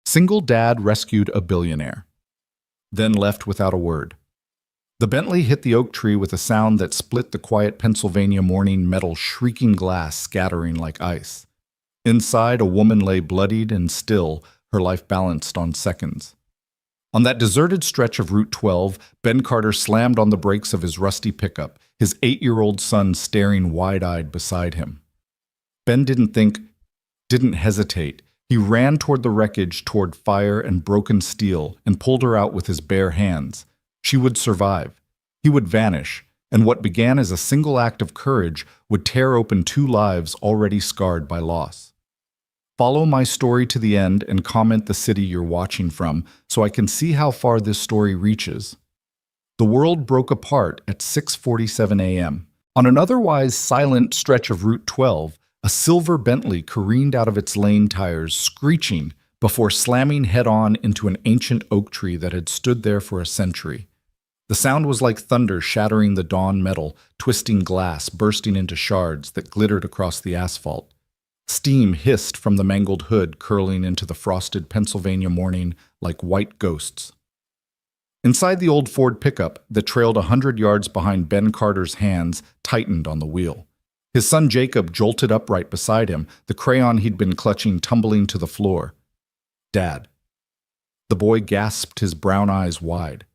Single dad rescued a billionaire, then left without a word. The Bentley hit the oak tree with a sound that split the quiet Pennsylvania morning, metal shrieking glass scattering like ice. Inside, a woman lay bloodied and still, her life balanced on seconds. On that deserted stretch of Route 12, Ben Carter slammed on the brakes of his rusty pickup, his 8-year-old son staring wide-eyed beside him. Ben didn't hesitate. He ran toward the wreckage, toward fire and broken steel, and pulled her out with his bare hands. She would survive. He would vanish, and what began as a single act of courage would tear open 2 lives already scarred by loss. Follow my story to the end and comment the city you're watching from so I can see how far this story reaches. The world broke apart at 6:47 a.m. On an otherwise silent stretch of Route 12, a silver Bentley careened out of its lane tires, screeching, before slamming head-on into an ancient oak tree that had stood there for a century. The sound was like thunder shattering the dawn metal, twisting glass, bursting into shards that glittered across the asphalt. Steam hissed from the mangled hood, curling into the frosted Pennsylvania morning like white ghosts. Inside the old Ford pickup that trailed 100 yards behind Ben Carter's hands tightened on the wheel. His son Jacob jolted upright beside him, the crayon he'd been clutching tumbling to the floor. "Dad." The boy gasped, his brown eyes wide.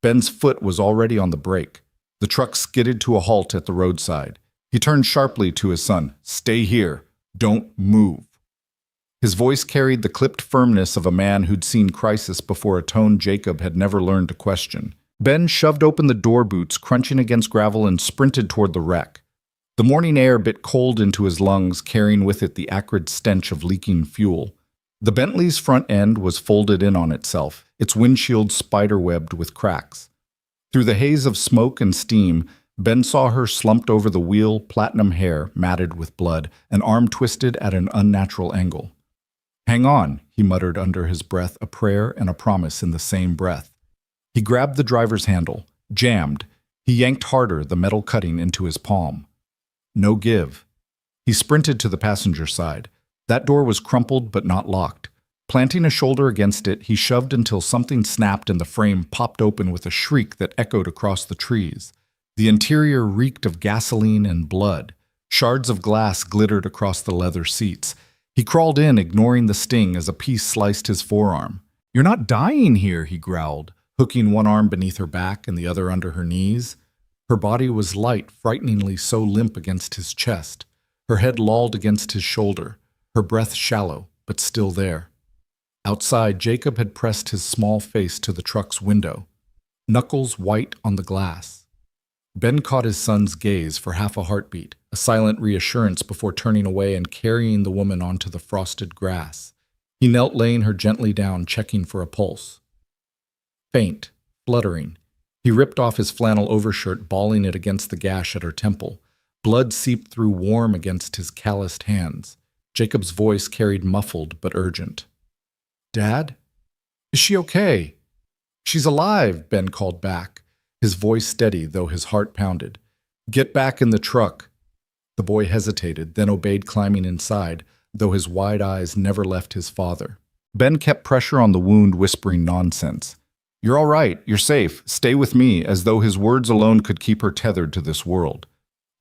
Ben's foot was already on the brake. The truck skidded to a halt at the roadside. He turned sharply to his son. "Stay here. Don't move." His voice carried the clipped firmness of a man who'd seen crisis before a tone Jacob had never learned to question. Ben shoved open the door boots, crunching against gravel, and sprinted toward the wreck. The morning air bit cold into his lungs, carrying with it the acrid stench of leaking fuel. The Bentley's front end was folded in on itself, its windshield spider-webbed with cracks. Through the haze of smoke and steam, Ben saw her slumped over the wheel, platinum hair matted with blood, an arm twisted at an unnatural angle. "Hang on," he muttered under his breath, a prayer and a promise in the same breath. He grabbed the driver's handle, jammed. He yanked harder, the metal cutting into his palm. No give. He sprinted to the passenger side. That door was crumpled but not locked. Planting a shoulder against it, he shoved until something snapped and the frame popped open with a shriek that echoed across the trees. The interior reeked of gasoline and blood. Shards of glass glittered across the leather seats. He crawled in, ignoring the sting as a piece sliced his forearm. "You're not dying here," he growled, hooking one arm beneath her back and the other under her knees. Her body was light, frighteningly so limp against his chest. Her head lolled against his shoulder, her breath shallow, but still there. Outside, Jacob had pressed his small face to the truck's window, knuckles white on the glass. Ben caught his son's gaze for half a heartbeat, a silent reassurance before turning away and carrying the woman onto the frosted grass. He knelt, laying her gently down, checking for a pulse. Faint, fluttering. He ripped off his flannel overshirt, balling it against the gash at her temple. Blood seeped through warm against his calloused hands. Jacob's voice carried muffled but urgent. "Dad? Is she okay?" "She's alive," Ben called back, his voice steady though his heart pounded. "Get back in the truck." The boy hesitated, then obeyed, climbing inside, though his wide eyes never left his father. Ben kept pressure on the wound, whispering nonsense. "You're all right, you're safe, stay with me," as though his words alone could keep her tethered to this world.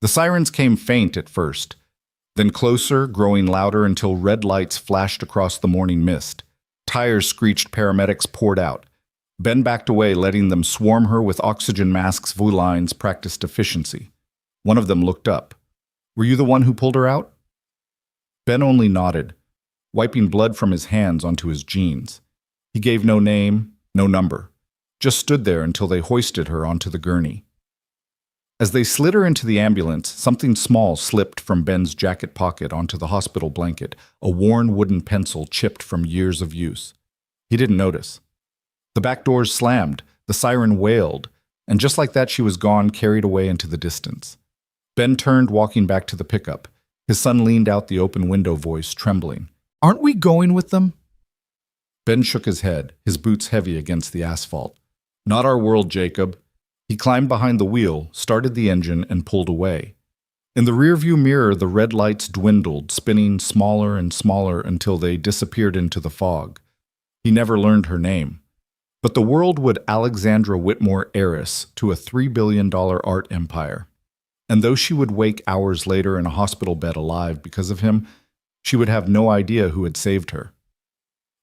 The sirens came faint at first, then closer, growing louder until red lights flashed across the morning mist. Tires screeched, paramedics poured out. Ben backed away, letting them swarm her with oxygen masks. Lines practiced efficiency. One of them looked up. "Were you the one who pulled her out?" Ben only nodded, wiping blood from his hands onto his jeans. He gave no name, no number, just stood there until they hoisted her onto the gurney. As they slid her into the ambulance, something small slipped from Ben's jacket pocket onto the hospital blanket, a worn wooden pencil chipped from years of use. He didn't notice. The back doors slammed, the siren wailed, and just like that she was gone, carried away into the distance. Ben turned, walking back to the pickup. His son leaned out the open window, voice trembling. "Aren't we going with them?" Ben shook his head, his boots heavy against the asphalt. "Not our world, Jacob." He climbed behind the wheel, started the engine, and pulled away. In the rearview mirror, the red lights dwindled, spinning smaller and smaller until they disappeared into the fog. He never learned her name. But the world would Alexandra Whitmore heiress to a $3 billion art empire. And though she would wake hours later in a hospital bed alive because of him, she would have no idea who had saved her.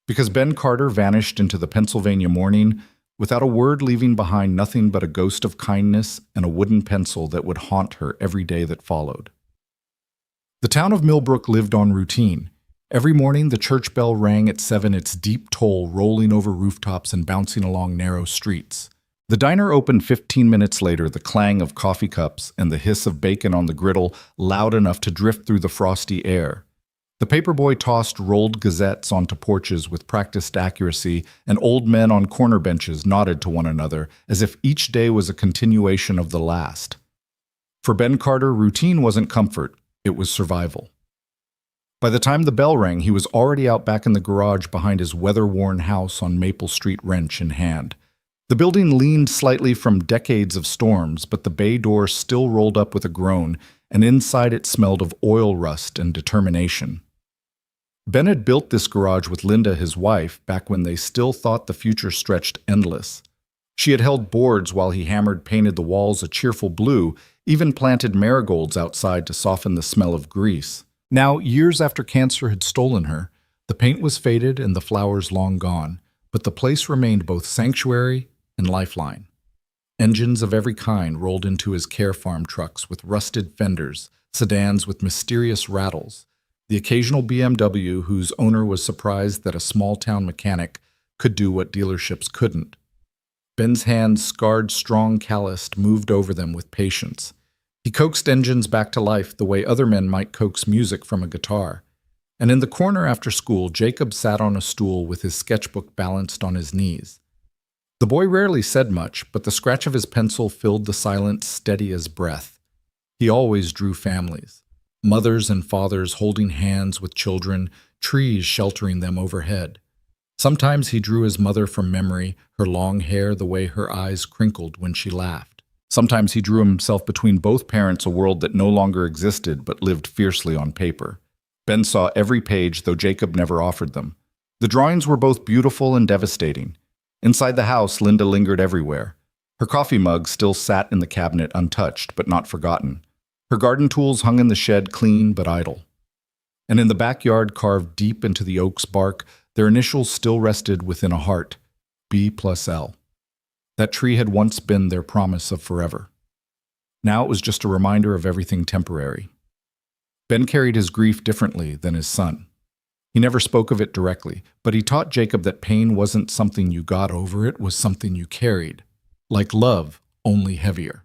Because Ben Carter vanished into the Pennsylvania morning, without a word, leaving behind nothing but a ghost of kindness and a wooden pencil that would haunt her every day that followed. The town of Millbrook lived on routine. Every morning the church bell rang at 7, its deep toll rolling over rooftops and bouncing along narrow streets. The diner opened 15 minutes later, the clang of coffee cups and the hiss of bacon on the griddle loud enough to drift through the frosty air. The paperboy tossed rolled gazettes onto porches with practiced accuracy, and old men on corner benches nodded to one another as if each day was a continuation of the last. For Ben Carter, routine wasn't comfort, it was survival. By the time the bell rang, he was already out back in the garage behind his weather-worn house on Maple Street, wrench in hand. The building leaned slightly from decades of storms, but the bay door still rolled up with a groan, and inside it smelled of oil rust and determination. Ben had built this garage with Linda, his wife, back when they still thought the future stretched endless. She had held boards while he hammered painted the walls a cheerful blue, even planted marigolds outside to soften the smell of grease. Now, years after cancer had stolen her, the paint was faded and the flowers long gone, but the place remained both sanctuary and lifeline. Engines of every kind rolled into his care farm trucks with rusted fenders, sedans with mysterious rattles, the occasional BMW whose owner was surprised that a small-town mechanic could do what dealerships couldn't. Ben's hands, scarred, strong, calloused, moved over them with patience. He coaxed engines back to life the way other men might coax music from a guitar. And in the corner after school, Jacob sat on a stool with his sketchbook balanced on his knees. The boy rarely said much, but the scratch of his pencil filled the silence steady as breath. He always drew families. Mothers and fathers holding hands with children, trees sheltering them overhead. Sometimes he drew his mother from memory, her long hair the way her eyes crinkled when she laughed. Sometimes he drew himself between both parents, a world that no longer existed but lived fiercely on paper. Ben saw every page, though Jacob never offered them. The drawings were both beautiful and devastating. Inside the house, Linda lingered everywhere. Her coffee mug still sat in the cabinet untouched, but not forgotten. Her garden tools hung in the shed, clean but idle. And in the backyard, carved deep into the oak's bark, their initials still rested within a heart, B+L. That tree had once been their promise of forever. Now it was just a reminder of everything temporary. Ben carried his grief differently than his son. He never spoke of it directly, but he taught Jacob that pain wasn't something you got over, it was something you carried. Like love, only heavier.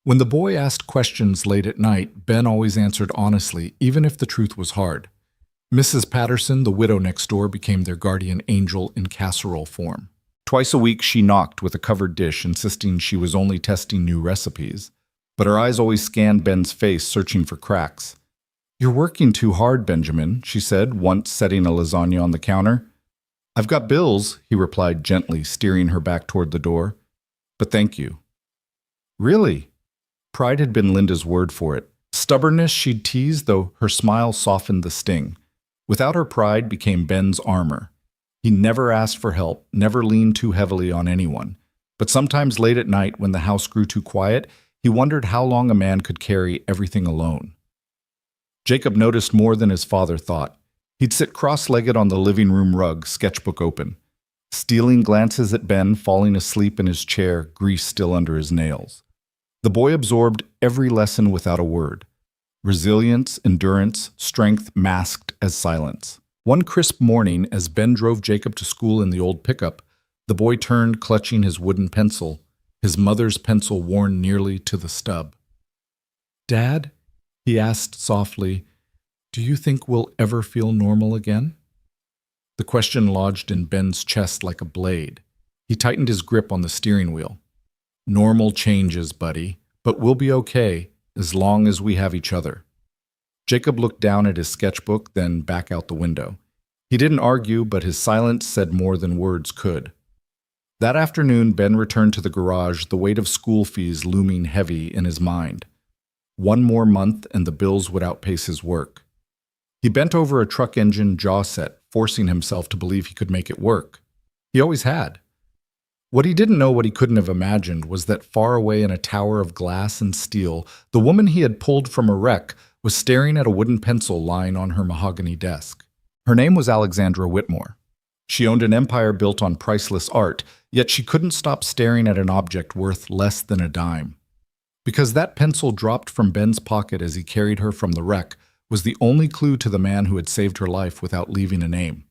When the boy asked questions late at night, Ben always answered honestly, even if the truth was hard. Mrs. Patterson, the widow next door, became their guardian angel in casserole form. Twice a week she knocked with a covered dish, insisting she was only testing new recipes. But her eyes always scanned Ben's face, searching for cracks. "You're working too hard, Benjamin," she said, once setting a lasagna on the counter. "I've got bills," he replied gently, steering her back toward the door. "But thank you." "Really?" Pride had been Linda's word for it. Stubbornness she'd teased, though her smile softened the sting. Without her, pride became Ben's armor. He never asked for help, never leaned too heavily on anyone. But sometimes late at night, when the house grew too quiet, he wondered how long a man could carry everything alone. Jacob noticed more than his father thought. He'd sit cross-legged on the living room rug, sketchbook open, stealing glances at Ben, falling asleep in his chair, grease still under his nails. The boy absorbed every lesson without a word. Resilience, endurance, strength masked as silence. One crisp morning, as Ben drove Jacob to school in the old pickup, the boy turned, clutching his wooden pencil, his mother's pencil worn nearly to the stub. "Dad," he asked softly, "do you think we'll ever feel normal again?" The question lodged in Ben's chest like a blade. He tightened his grip on the steering wheel. "Normal changes, buddy, but we'll be okay as long as we have each other." Jacob looked down at his sketchbook, then back out the window. He didn't argue, but his silence said more than words could. That afternoon, Ben returned to the garage, the weight of school fees looming heavy in his mind. One more month and the bills would outpace his work. He bent over a truck engine jaw set, forcing himself to believe he could make it work. He always had. What he didn't know, what he couldn't have imagined, was that far away in a tower of glass and steel, the woman he had pulled from a wreck was staring at a wooden pencil lying on her mahogany desk. Her name was Alexandra Whitmore. She owned an empire built on priceless art, yet she couldn't stop staring at an object worth less than a dime. Because that pencil dropped from Ben's pocket as he carried her from the wreck was the only clue to the man who had saved her life without leaving a name.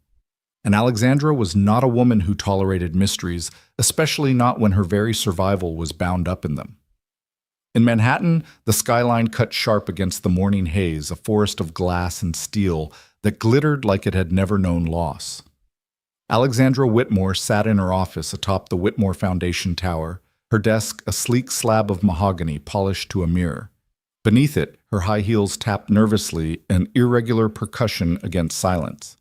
And Alexandra was not a woman who tolerated mysteries, especially not when her very survival was bound up in them. In Manhattan, the skyline cut sharp against the morning haze, a forest of glass and steel that glittered like it had never known loss. Alexandra Whitmore sat in her office atop the Whitmore Foundation Tower, her desk a sleek slab of mahogany polished to a mirror. Beneath it, her high heels tapped nervously, an irregular percussion against silence.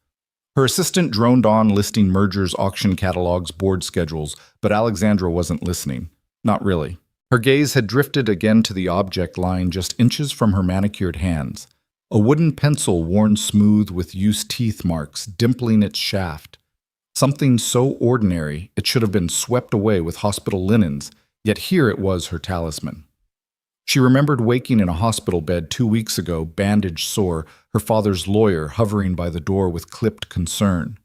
Her assistant droned on, listing mergers, auction catalogs, board schedules, but Alexandra wasn't listening. Not really. Her gaze had drifted again to the object lying just inches from her manicured hands. A wooden pencil worn smooth with used teeth marks, dimpling its shaft. Something so ordinary it should have been swept away with hospital linens, yet here it was her talisman. She remembered waking in a hospital bed 2 weeks ago, bandage sore, her father's lawyer hovering by the door with clipped concern.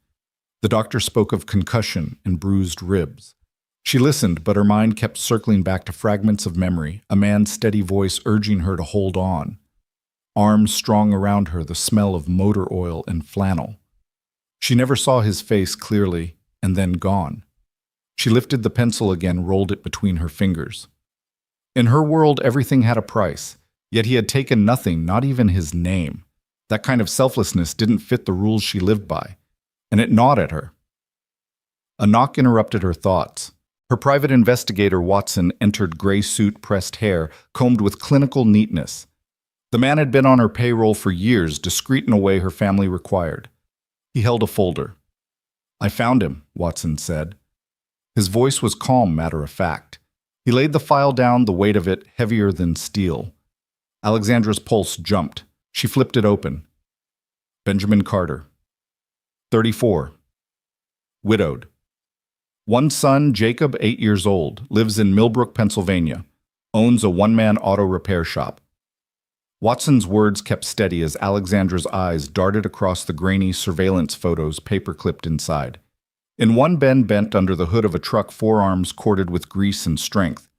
The doctor spoke of concussion and bruised ribs. She listened, but her mind kept circling back to fragments of memory, a man's steady voice urging her to hold on. Arms strong around her, the smell of motor oil and flannel. She never saw his face clearly, and then gone. She lifted the pencil again, rolled it between her fingers. In her world, everything had a price, yet he had taken nothing, not even his name. That kind of selflessness didn't fit the rules she lived by, and it gnawed at her. A knock interrupted her thoughts. Her private investigator, Watson, entered, gray suit, pressed hair, combed with clinical neatness. The man had been on her payroll for years, discreet in a way her family required. He held a folder. "I found him," Watson said. His voice was calm, matter-of-fact. He laid the file down, the weight of it heavier than steel. Alexandra's pulse jumped. She flipped it open. Benjamin Carter. 34. Widowed. One son, Jacob, 8 years old, lives in Millbrook, Pennsylvania. Owns a one-man auto repair shop. Watson's words kept steady as Alexandra's eyes darted across the grainy surveillance photos paper-clipped inside. In one, Ben bent under the hood of a truck, forearms corded with grease and strength.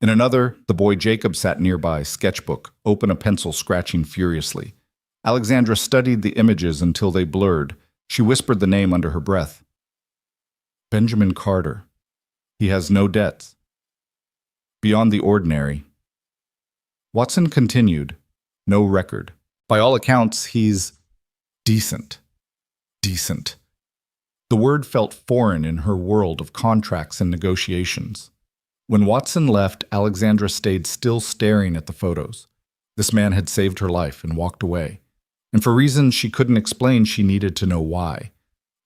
In another, the boy Jacob sat nearby, sketchbook, open, a pencil scratching furiously. Alexandra studied the images until they blurred. She whispered the name under her breath. Benjamin Carter. He has no debts. Beyond the ordinary. Watson continued. No record. By all accounts, he's decent. Decent. The word felt foreign in her world of contracts and negotiations. When Watson left, Alexandra stayed still staring at the photos. This man had saved her life and walked away. And for reasons she couldn't explain, she needed to know why.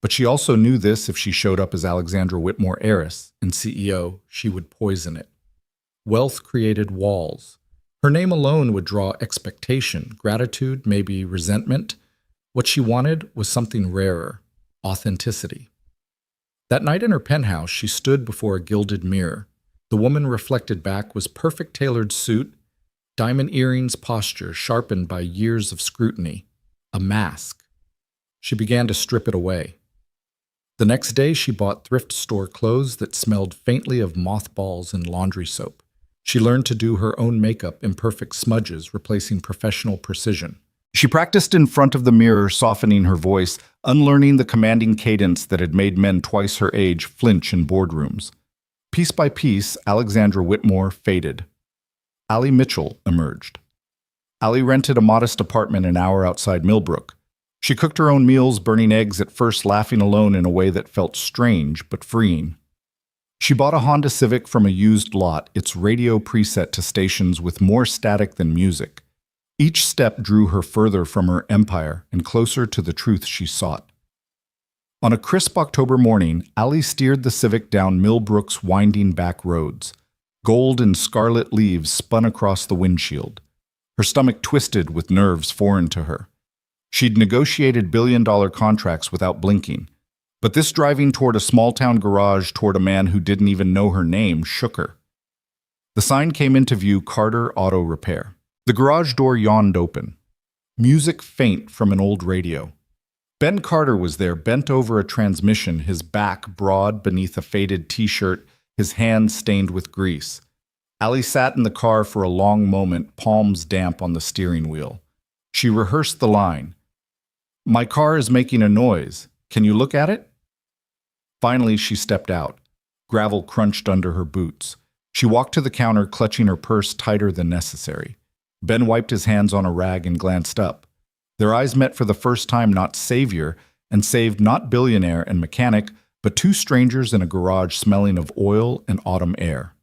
But she also knew this: if she showed up as Alexandra Whitmore, heiress and CEO, she would poison it. Wealth created walls. Her name alone would draw expectation, gratitude, maybe resentment. What she wanted was something rarer. Authenticity. That night in her penthouse, she stood before a gilded mirror. The woman reflected back was perfect tailored suit, diamond earrings, posture sharpened by years of scrutiny, a mask. She began to strip it away. The next day, she bought thrift store clothes that smelled faintly of mothballs and laundry soap. She learned to do her own makeup, imperfect smudges replacing professional precision. She practiced in front of the mirror, softening her voice, unlearning the commanding cadence that had made men twice her age flinch in boardrooms. Piece by piece, Alexandra Whitmore faded. Allie Mitchell emerged. Allie rented a modest apartment an hour outside Millbrook. She cooked her own meals, burning eggs at first, laughing alone in a way that felt strange but freeing. She bought a Honda Civic from a used lot, its radio preset to stations with more static than music. Each step drew her further from her empire and closer to the truth she sought. On a crisp October morning, Allie steered the Civic down Millbrook's winding back roads. Gold and scarlet leaves spun across the windshield. Her stomach twisted with nerves foreign to her. She'd negotiated billion-dollar contracts without blinking. But this driving toward a small-town garage toward a man who didn't even know her name shook her. The sign came into view: Carter Auto Repair. The garage door yawned open. Music faint from an old radio. Ben Carter was there, bent over a transmission, his back broad beneath a faded t-shirt, his hands stained with grease. Allie sat in the car for a long moment, palms damp on the steering wheel. She rehearsed the line. "My car is making a noise. Can you look at it?" Finally, she stepped out. Gravel crunched under her boots. She walked to the counter, clutching her purse tighter than necessary. Ben wiped his hands on a rag and glanced up. Their eyes met for the first time, not savior, and saved not billionaire and mechanic, but two strangers in a garage smelling of oil and autumn air.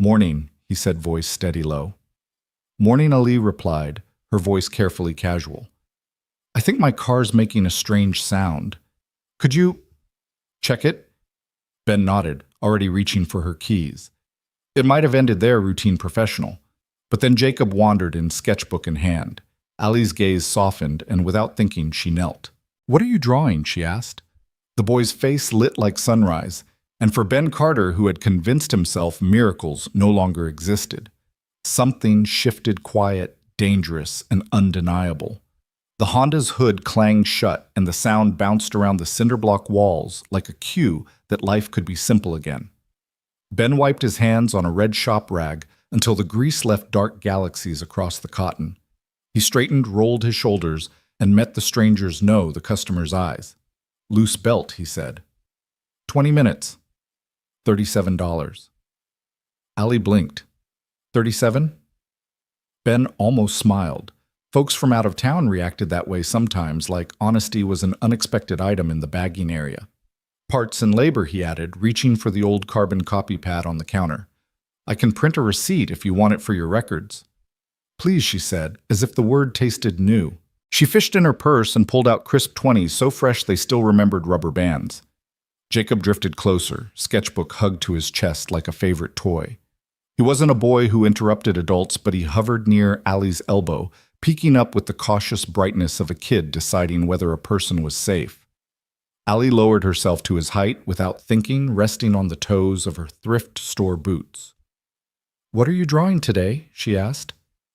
"Morning," he said, voice steady low. "Morning," Ali replied, her voice carefully casual. "I think my car's making a strange sound. Could you check it?" Ben nodded, already reaching for her keys. It might have ended there, routine professional. But then Jacob wandered in, sketchbook in hand. Ali's gaze softened, and without thinking, she knelt. "What are you drawing?" she asked. The boy's face lit like sunrise, and for Ben Carter, who had convinced himself miracles no longer existed, something shifted, quiet, dangerous, and undeniable. The Honda's hood clanged shut, and the sound bounced around the cinderblock walls like a cue that life could be simple again. Ben wiped his hands on a red shop rag until the grease left dark galaxies across the cotton. He straightened, rolled his shoulders, and met the stranger's the customer's eyes. "Loose belt," he said. 20 minutes. $37. Ali blinked. 37? Ben almost smiled. Folks from out of town reacted that way sometimes, like honesty was an unexpected item in the bagging area. "Parts and labor," he added, reaching for the old carbon copy pad on the counter. "I can print a receipt if you want it for your records." "Please," she said, as if the word tasted new. She fished in her purse and pulled out crisp 20s, so fresh they still remembered rubber bands. Jacob drifted closer, sketchbook hugged to his chest like a favorite toy. He wasn't a boy who interrupted adults, but he hovered near Ali's elbow, peeking up with the cautious brightness of a kid deciding whether a person was safe. Ali lowered herself to his height without thinking, resting on the toes of her thrift store boots. "What are you drawing today?" she asked.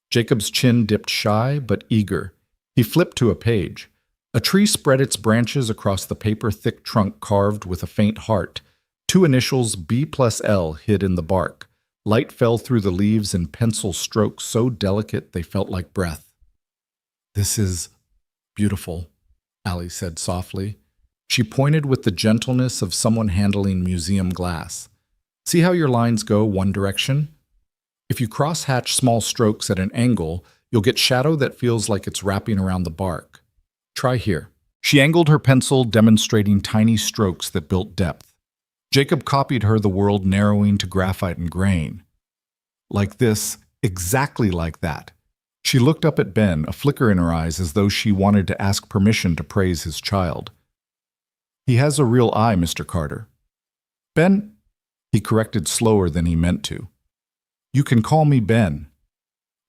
Jacob's chin dipped shy but eager. He flipped to a page. A tree spread its branches across the paper-thick trunk carved with a faint heart. Two initials, B+L, hid in the bark. Light fell through the leaves in pencil strokes so delicate they felt like breath. "This is beautiful," Ali said softly. She pointed with the gentleness of someone handling museum glass. "See how your lines go one direction? If you cross-hatch small strokes at an angle, you'll get shadow that feels like it's wrapping around the bark. Try here." She angled her pencil, demonstrating tiny strokes that built depth. Jacob copied her, the world narrowing to graphite and grain. "Like this, exactly like that." She looked up at Ben, a flicker in her eyes as though she wanted to ask permission to praise his child. "He has a real eye, Mr. Carter." "Ben," he corrected slower than he meant to. "You can call me Ben."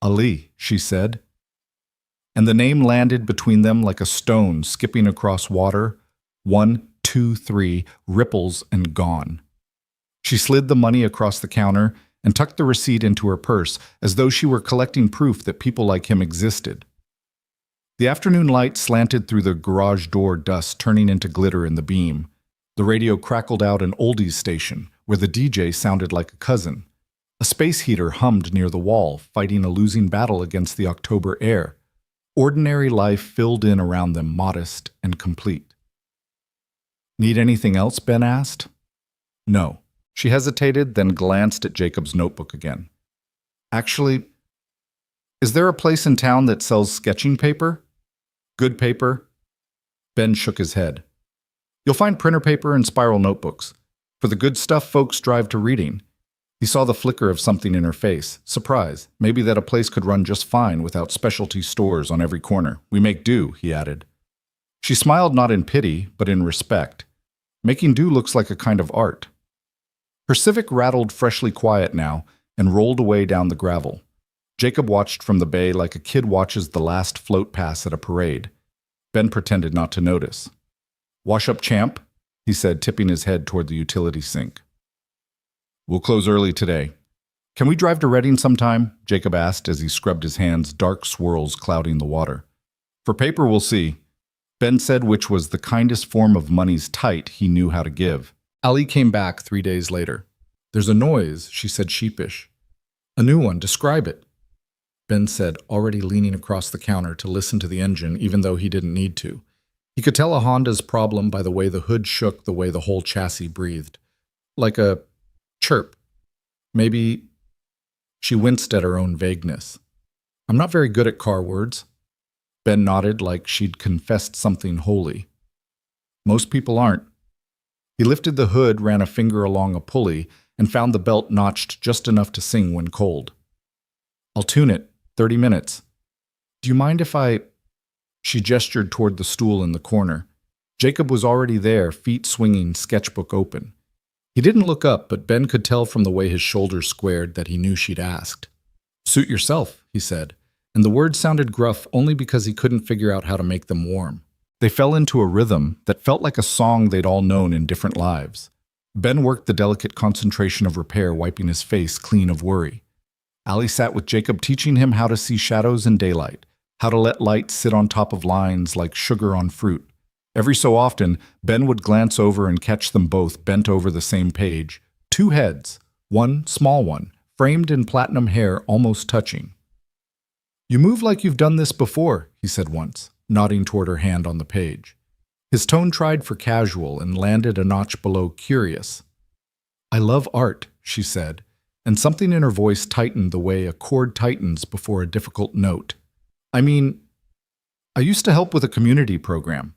"Ali," she said. And the name landed between them like a stone skipping across water. 1, 2, 3, ripples and gone. She slid the money across the counter and tucked the receipt into her purse as though she were collecting proof that people like him existed. The afternoon light slanted through the garage door, dust turning into glitter in the beam. The radio crackled out an oldies station where the DJ sounded like a cousin. A space heater hummed near the wall, fighting a losing battle against the October air. Ordinary life filled in around them, modest and complete. "Need anything else?" Ben asked. "No." She hesitated, then glanced at Jacob's notebook again. "Actually, is there a place in town that sells sketching paper? Good paper?" Ben shook his head. "You'll find printer paper and spiral notebooks. For the good stuff, folks drive to reading." He saw the flicker of something in her face. Surprise. Maybe that a place could run just fine without specialty stores on every corner. "We make do," he added. She smiled, not in pity, but in respect. Making do looks like a kind of art. Her Civic rattled freshly quiet now and rolled away down the gravel. Jacob watched from the bay like a kid watches the last float pass at a parade. Ben pretended not to notice. "Wash up, champ," he said, tipping his head toward the utility sink. "We'll close early today. Can we drive to Reading sometime?" Jacob asked as he scrubbed his hands, dark swirls clouding the water. "For paper, we'll see." Ben said, which was the kindest form of money's tight he knew how to give. Ali came back 3 days later. "There's a noise," she said, sheepish. "A new one. Describe it." Ben said, already leaning across the counter to listen to the engine, even though he didn't need to. He could tell a Honda's problem by the way the hood shook, the way the whole chassis breathed. Like a chirp. Maybe. She winced at her own vagueness. "I'm not very good at car words." Ben nodded like she'd confessed something holy. "Most people aren't." He lifted the hood, ran a finger along a pulley, and found the belt notched just enough to sing when cold. "I'll tune it. 30 minutes. Do you mind if I—" She gestured toward the stool in the corner. Jacob was already there, feet swinging, sketchbook open. He didn't look up, but Ben could tell from the way his shoulders squared that he knew she'd asked. "Suit yourself," he said, and the words sounded gruff only because he couldn't figure out how to make them warm. They fell into a rhythm that felt like a song they'd all known in different lives. Ben worked the delicate concentration of repair, wiping his face clean of worry. Ali sat with Jacob, teaching him how to see shadows in daylight, how to let light sit on top of lines like sugar on fruit. Every so often, Ben would glance over and catch them both bent over the same page. 2 heads, one small one, framed in platinum hair almost touching. "You move like you've done this before," he said once, nodding toward her hand on the page. His tone tried for casual and landed a notch below curious. "I love art," she said, and something in her voice tightened the way a chord tightens before a difficult note. "I mean, I used to help with a community program."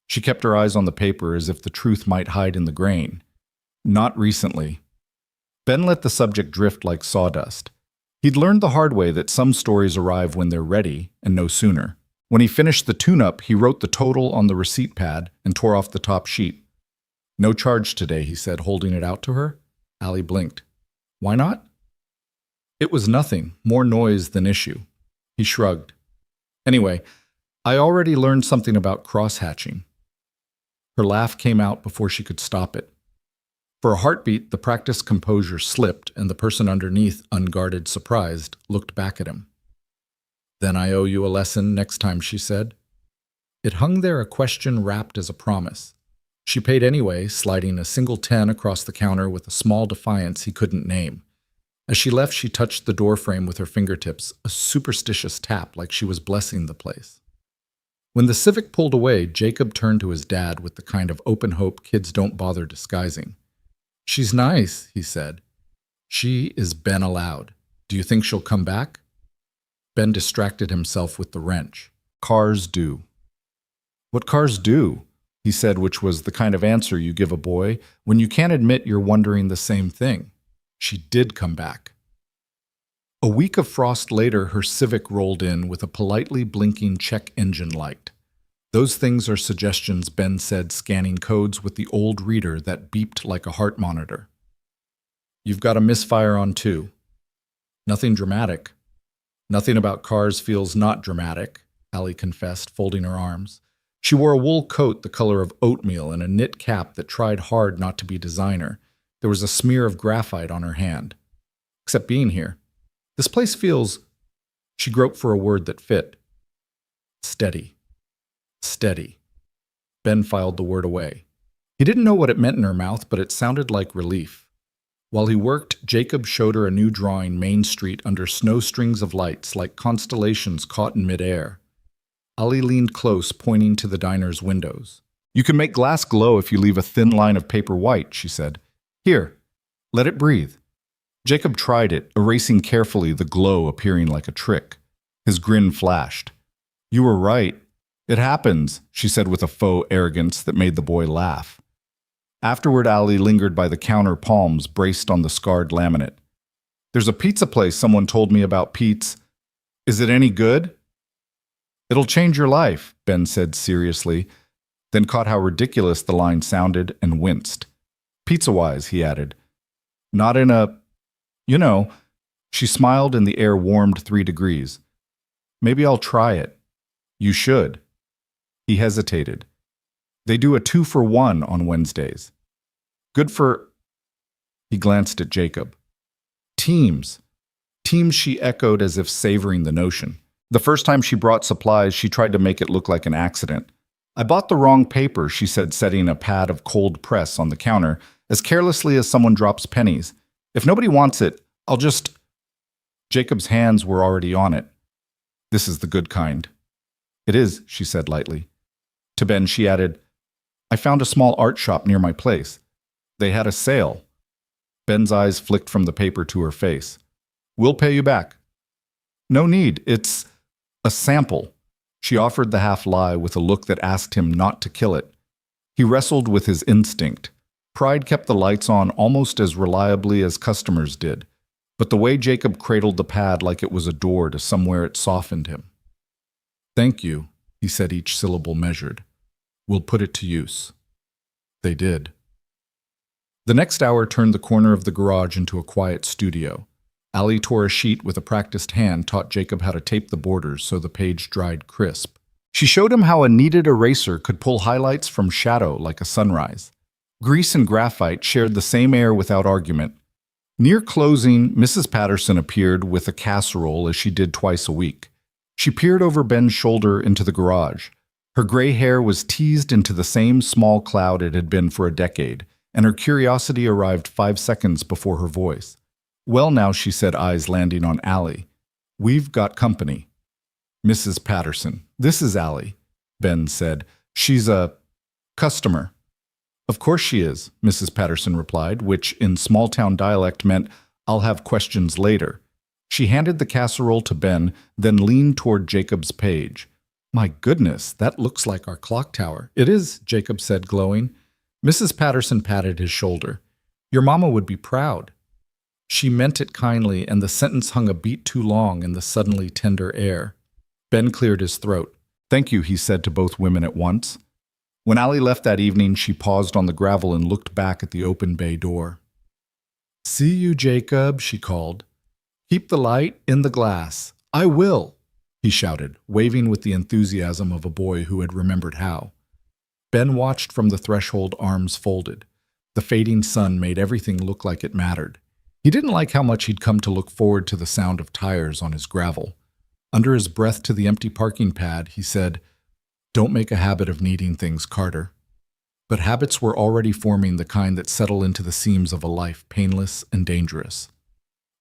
She kept her eyes on the paper as if the truth might hide in the grain. "Not recently." Ben let the subject drift like sawdust. He'd learned the hard way that some stories arrive when they're ready, and no sooner. When he finished the tune-up, he wrote the total on the receipt pad and tore off the top sheet. "No charge today," he said, holding it out to her. Ali blinked. "Why not?" "It was nothing, more noise than issue." He shrugged. "Anyway, I already learned something about cross-hatching." Her laugh came out before she could stop it. For a heartbeat, the practiced composure slipped, and the person underneath, unguarded, surprised, looked back at him. "Then I owe you a lesson next time," she said. It hung there, a question wrapped as a promise. She paid anyway, sliding a single 10 across the counter with a small defiance he couldn't name. As she left, she touched the doorframe with her fingertips, a superstitious tap like she was blessing the place. When the Civic pulled away, Jacob turned to his dad with the kind of open hope kids don't bother disguising. "She's nice," he said. "She is Ben allowed. Do you think she'll come back?" Ben distracted himself with the wrench. "Cars do." "What cars do?" he said, which was the kind of answer you give a boy when you can't admit you're wondering the same thing. She did come back. A week of frost later, her Civic rolled in with a politely blinking check engine light. "Those things are suggestions," Ben said, scanning codes with the old reader that beeped like a heart monitor. "You've got a misfire on 2. "Nothing dramatic." "Nothing about cars feels not dramatic," Ali confessed, folding her arms. She wore a wool coat the color of oatmeal and a knit cap that tried hard not to be designer. There was a smear of graphite on her hand. "Except being here. This place feels—" She groped for a word that fit. "Steady. Steady." Ben filed the word away. He didn't know what it meant in her mouth, but it sounded like relief. While he worked, Jacob showed her a new drawing, Main Street, under snow strings of lights, like constellations caught in midair. Ali leaned close, pointing to the diner's windows. "You can make glass glow if you leave a thin line of paper white," she said. "Here, let it breathe." Jacob tried it, erasing carefully, the glow appearing like a trick. His grin flashed. "You were right. It happens," she said with a faux arrogance that made the boy laugh. Afterward, Ali lingered by the counter, palms braced on the scarred laminate. "There's a pizza place someone told me about, Pete's. Is it any good?" "It'll change your life," Ben said seriously, then caught how ridiculous the line sounded and winced. "Pizza-wise," he added. "Not in a... you know." She smiled and the air warmed 3 degrees. "Maybe I'll try it." "You should." He hesitated. They do a 2-for-1 on Wednesdays. Good for... He glanced at Jacob. Teams. Teams, she echoed as if savoring the notion. The first time she brought supplies, she tried to make it look like an accident. I bought the wrong paper, she said, setting a pad of cold press on the counter, as carelessly as someone drops pennies. If nobody wants it, I'll just... Jacob's hands were already on it. This is the good kind. It is, she said lightly. To Ben, she added, I found a small art shop near my place. They had a sale. Ben's eyes flicked from the paper to her face. We'll pay you back. No need, it's a sample. She offered the half-lie with a look that asked him not to kill it. He wrestled with his instinct. Pride kept the lights on almost as reliably as customers did, but the way Jacob cradled the pad like it was a door to somewhere it softened him. Thank you, he said, each syllable measured. We'll put it to use. They did. The next hour turned the corner of the garage into a quiet studio. Allie tore a sheet with a practiced hand, taught Jacob how to tape the borders so the page dried crisp. She showed him how a kneaded eraser could pull highlights from shadow like a sunrise. Grease and graphite shared the same air without argument. Near closing, Mrs. Patterson appeared with a casserole as she did twice a week. She peered over Ben's shoulder into the garage. Her gray hair was teased into the same small cloud it had been for a decade, and her curiosity arrived 5 seconds before her voice. Well now, she said, eyes landing on Allie. We've got company. Mrs. Patterson, this is Allie, Ben said. She's a customer. Of course she is, Mrs. Patterson replied, which in small-town dialect meant, I'll have questions later. She handed the casserole to Ben, then leaned toward Jacob's page. My goodness, that looks like our clock tower. It is, Jacob said, glowing. Mrs. Patterson patted his shoulder. Your mama would be proud. She meant it kindly, and the sentence hung a beat too long in the suddenly tender air. Ben cleared his throat. Thank you, he said to both women at once. When Allie left that evening, she paused on the gravel and looked back at the open bay door. See you, Jacob, she called. Keep the light in the glass. I will, he shouted, waving with the enthusiasm of a boy who had remembered how. Ben watched from the threshold, arms folded. The fading sun made everything look like it mattered. He didn't like how much he'd come to look forward to the sound of tires on his gravel. Under his breath to the empty parking pad, he said, Don't make a habit of needing things, Carter. But habits were already forming, the kind that settle into the seams of a life painless and dangerous.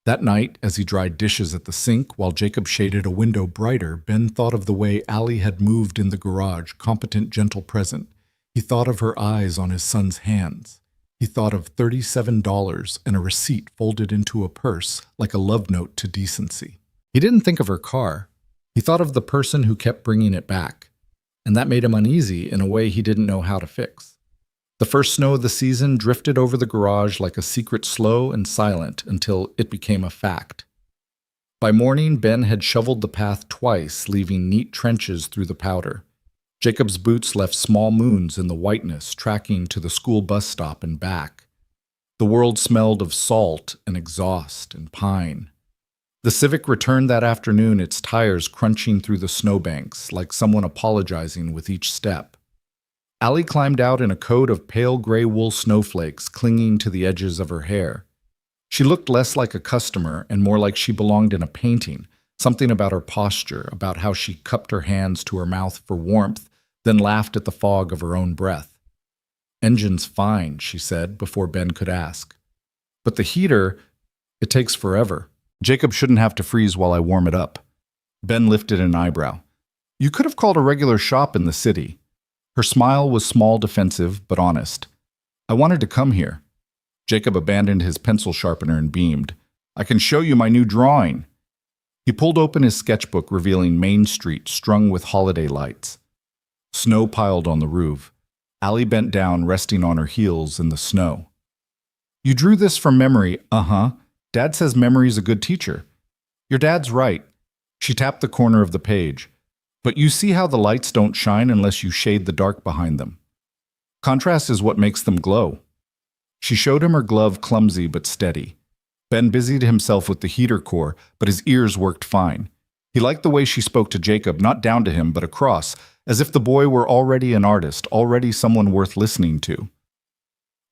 That night, as he dried dishes at the sink while Jacob shaded a window brighter, Ben thought of the way Allie had moved in the garage, competent, gentle, present. He thought of her eyes on his son's hands. He thought of $37 and a receipt folded into a purse like a love note to decency. He didn't think of her car. He thought of the person who kept bringing it back, and that made him uneasy in a way he didn't know how to fix. The first snow of the season drifted over the garage like a secret, slow and silent, until it became a fact. By morning, Ben had shoveled the path twice, leaving neat trenches through the powder. Jacob's boots left small moons in the whiteness, tracking to the school bus stop and back. The world smelled of salt and exhaust and pine. The Civic returned that afternoon, its tires crunching through the snowbanks, like someone apologizing with each step. Allie climbed out in a coat of pale gray wool snowflakes clinging to the edges of her hair. She looked less like a customer and more like she belonged in a painting, something about her posture, about how she cupped her hands to her mouth for warmth, then laughed at the fog of her own breath. Engine's fine, she said, before Ben could ask. But the heater, it takes forever. Jacob shouldn't have to freeze while I warm it up. Ben lifted an eyebrow. You could have called a regular shop in the city. Her smile was small, defensive, but honest. I wanted to come here. Jacob abandoned his pencil sharpener and beamed. I can show you my new drawing. He pulled open his sketchbook, revealing Main Street strung with holiday lights. Snow piled on the roof. Allie bent down, resting on her heels in the snow. You drew this from memory, uh-huh. Dad says memory's a good teacher. Your dad's right. She tapped the corner of the page. But you see how the lights don't shine unless you shade the dark behind them. Contrast is what makes them glow. She showed him her glove, clumsy but steady. Ben busied himself with the heater core, but his ears worked fine. He liked the way she spoke to Jacob, not down to him, but across, as if the boy were already an artist, already someone worth listening to.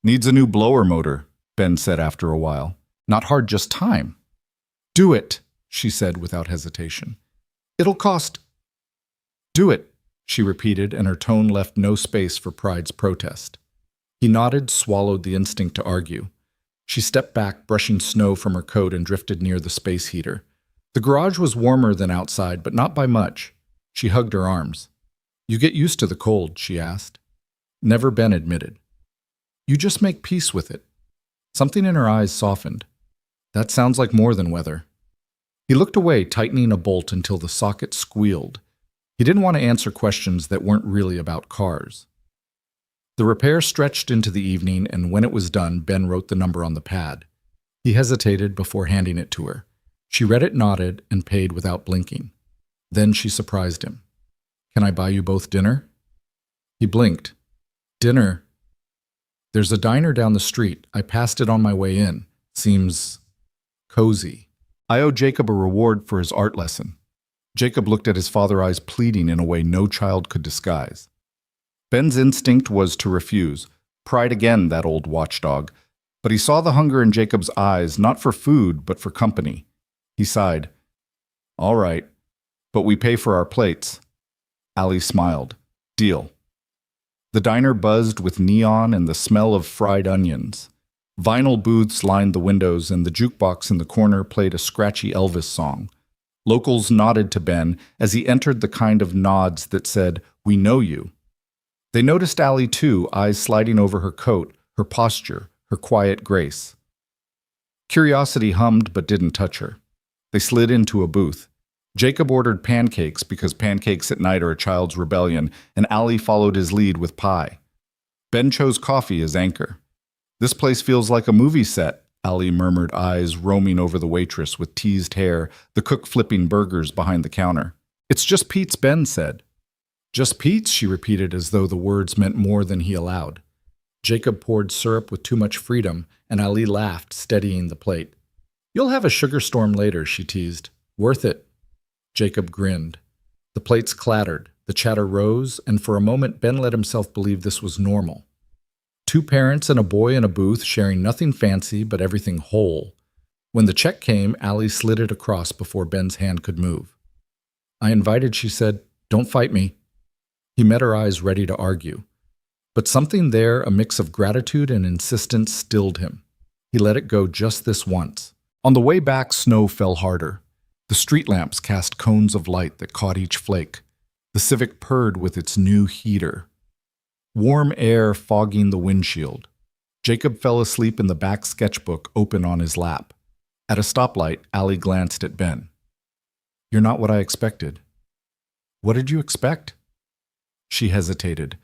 Needs a new blower motor, Ben said after a while. Not hard, just time. Do it, she said without hesitation. It'll cost. Do it, she repeated, and her tone left no space for Pride's protest. He nodded, swallowed the instinct to argue. She stepped back, brushing snow from her coat, and drifted near the space heater. The garage was warmer than outside, but not by much. She hugged her arms. You get used to the cold, she asked. Never, Ben admitted. You just make peace with it. Something in her eyes softened. That sounds like more than weather. He looked away, tightening a bolt until the socket squealed. He didn't want to answer questions that weren't really about cars. The repair stretched into the evening, and when it was done, Ben wrote the number on the pad. He hesitated before handing it to her. She read it, nodded, and paid without blinking. Then she surprised him. Can I buy you both dinner? He blinked. Dinner? There's a diner down the street. I passed it on my way in. Seems cozy. I owe Jacob a reward for his art lesson. Jacob looked at his father's eyes, pleading in a way no child could disguise. Ben's instinct was to refuse. Pride again, that old watchdog. But he saw the hunger in Jacob's eyes, not for food, but for company. He sighed. All right, but we pay for our plates. Ali smiled. Deal. The diner buzzed with neon and the smell of fried onions. Vinyl booths lined the windows, and the jukebox in the corner played a scratchy Elvis song. Locals nodded to Ben as he entered, the kind of nods that said, "We know you." They noticed Ali too, eyes sliding over her coat, her posture, her quiet grace. Curiosity hummed but didn't touch her. They slid into a booth. Jacob ordered pancakes because pancakes at night are a child's rebellion, and Ali followed his lead with pie. Ben chose coffee as anchor. This place feels like a movie set, Ali murmured, eyes roaming over the waitress with teased hair, the cook flipping burgers behind the counter. It's just Pete's, Ben said. Just Pete's, she repeated as though the words meant more than he allowed. Jacob poured syrup with too much freedom, and Ali laughed, steadying the plate. You'll have a sugar storm later, she teased. Worth it. Jacob grinned. The plates clattered, the chatter rose, and for a moment Ben let himself believe this was normal. Two parents and a boy in a booth sharing nothing fancy but everything whole. When the check came, Ali slid it across before Ben's hand could move. I invited, she said. Don't fight me. He met her eyes, ready to argue. But something there, a mix of gratitude and insistence, stilled him. He let it go just this once. On the way back, snow fell harder. The street lamps cast cones of light that caught each flake. The Civic purred with its new heater. Warm air fogging the windshield. Jacob fell asleep in the back sketchbook open on his lap. At a stoplight, Ali glanced at Ben. You're not what I expected. What did you expect? She hesitated.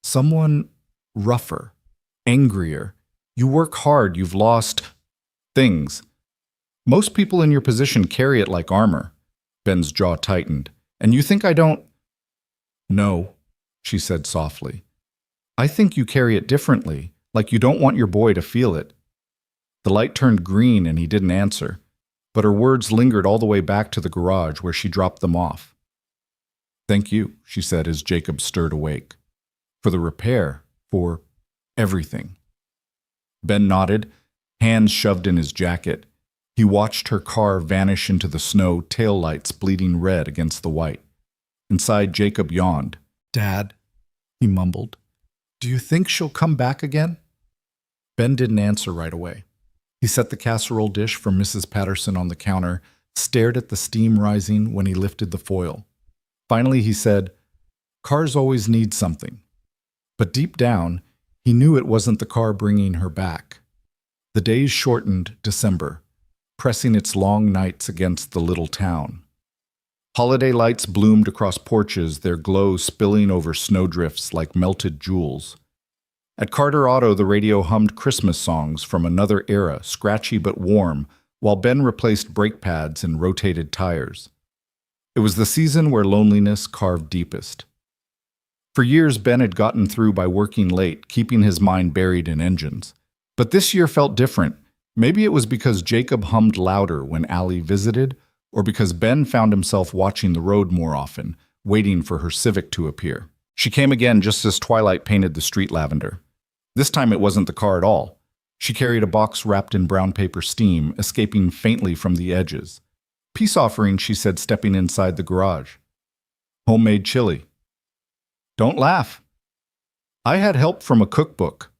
Someone rougher, angrier. You work hard, you've lost things. Most people in your position carry it like armor. Ben's jaw tightened. And you think I don't? No, she said softly. I think you carry it differently, like you don't want your boy to feel it. The light turned green and he didn't answer, but her words lingered all the way back to the garage where she dropped them off. Thank you, she said as Jacob stirred awake. For the repair, for everything. Ben nodded, hands shoved in his jacket. He watched her car vanish into the snow, taillights bleeding red against the white. Inside, Jacob yawned. Dad, he mumbled. Do you think she'll come back again? Ben didn't answer right away. He set the casserole dish for Mrs. Patterson on the counter, stared at the steam rising when he lifted the foil. Finally, he said, Cars always need something. But deep down, he knew it wasn't the car bringing her back. The days shortened December, pressing its long nights against the little town. Holiday lights bloomed across porches, their glow spilling over snowdrifts like melted jewels. At Carter Auto, the radio hummed Christmas songs from another era, scratchy but warm, while Ben replaced brake pads and rotated tires. It was the season where loneliness carved deepest. For years, Ben had gotten through by working late, keeping his mind buried in engines. But this year felt different. Maybe it was because Jacob hummed louder when Ali visited, or because Ben found himself watching the road more often, waiting for her Civic to appear. She came again just as twilight painted the street lavender. This time it wasn't the car at all. She carried a box wrapped in brown paper steam, escaping faintly from the edges. "Peace offering," she said, stepping inside the garage. "Homemade chili." "Don't laugh. I had help from a cookbook."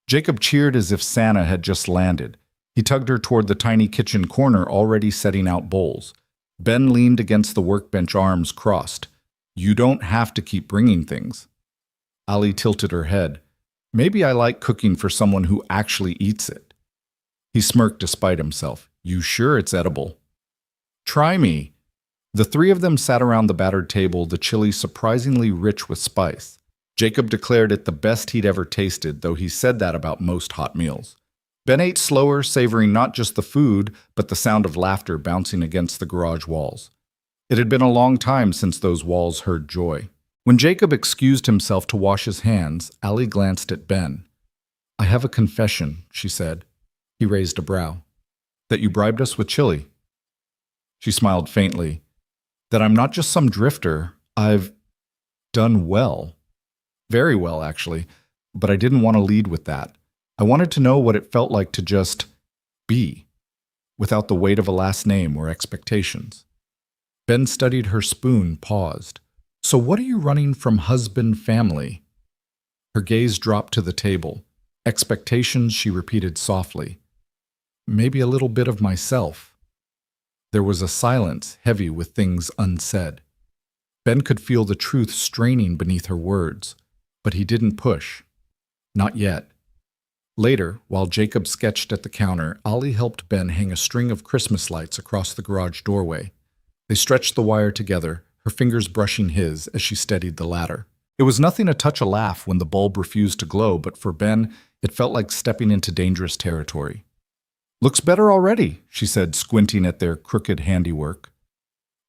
Jacob cheered as if Santa had just landed. He tugged her toward the tiny kitchen corner, already setting out bowls. Ben leaned against the workbench, arms crossed. "You don't have to keep bringing things." Ali tilted her head. "Maybe I like cooking for someone who actually eats it." He smirked despite himself. "You sure it's edible?" "Try me." The three of them sat around the battered table, the chili surprisingly rich with spice. Jacob declared it the best he'd ever tasted, though he said that about most hot meals. Ben ate slower, savoring not just the food, but the sound of laughter bouncing against the garage walls. It had been a long time since those walls heard joy. When Jacob excused himself to wash his hands, Ali glanced at Ben. "I have a confession," she said. He raised a brow. "That you bribed us with chili." She smiled faintly. "That I'm not just some drifter. I've done well. Very well, actually. But I didn't want to lead with that. I wanted to know what it felt like to just be, without the weight of a last name or expectations." Ben studied her spoon, paused. "So what are you running from husband, family?" Her gaze dropped to the table. "Expectations," she repeated softly. "Maybe a little bit of myself." There was a silence, heavy with things unsaid. Ben could feel the truth straining beneath her words, but he didn't push. Not yet. Later, while Jacob sketched at the counter, Ali helped Ben hang a string of Christmas lights across the garage doorway. They stretched the wire together, her fingers brushing his as she steadied the ladder. It was nothing to touch a laugh when the bulb refused to glow, but for Ben, it felt like stepping into dangerous territory. "Looks better already," she said, squinting at their crooked handiwork.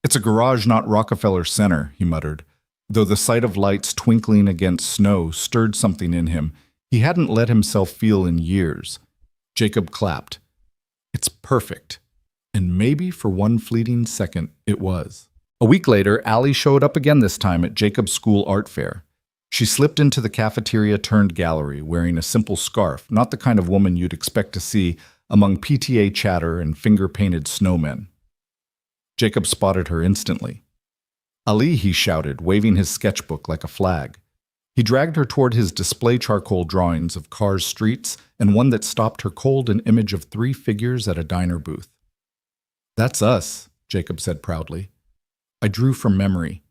"It's a garage, not Rockefeller Center," he muttered, though the sight of lights twinkling against snow stirred something in him he hadn't let himself feel in years. Jacob clapped. "It's perfect." And maybe for one fleeting second, it was. A week later, Ali showed up again, this time at Jacob's school art fair. She slipped into the cafeteria-turned-gallery, wearing a simple scarf, not the kind of woman you'd expect to see among PTA chatter and finger-painted snowmen. Jacob spotted her instantly. "Ali," he shouted, waving his sketchbook like a flag. He dragged her toward his display charcoal drawings of cars, streets, and one that stopped her cold an image of 3 figures at a diner booth. "That's us," Jacob said proudly. "I drew from memory."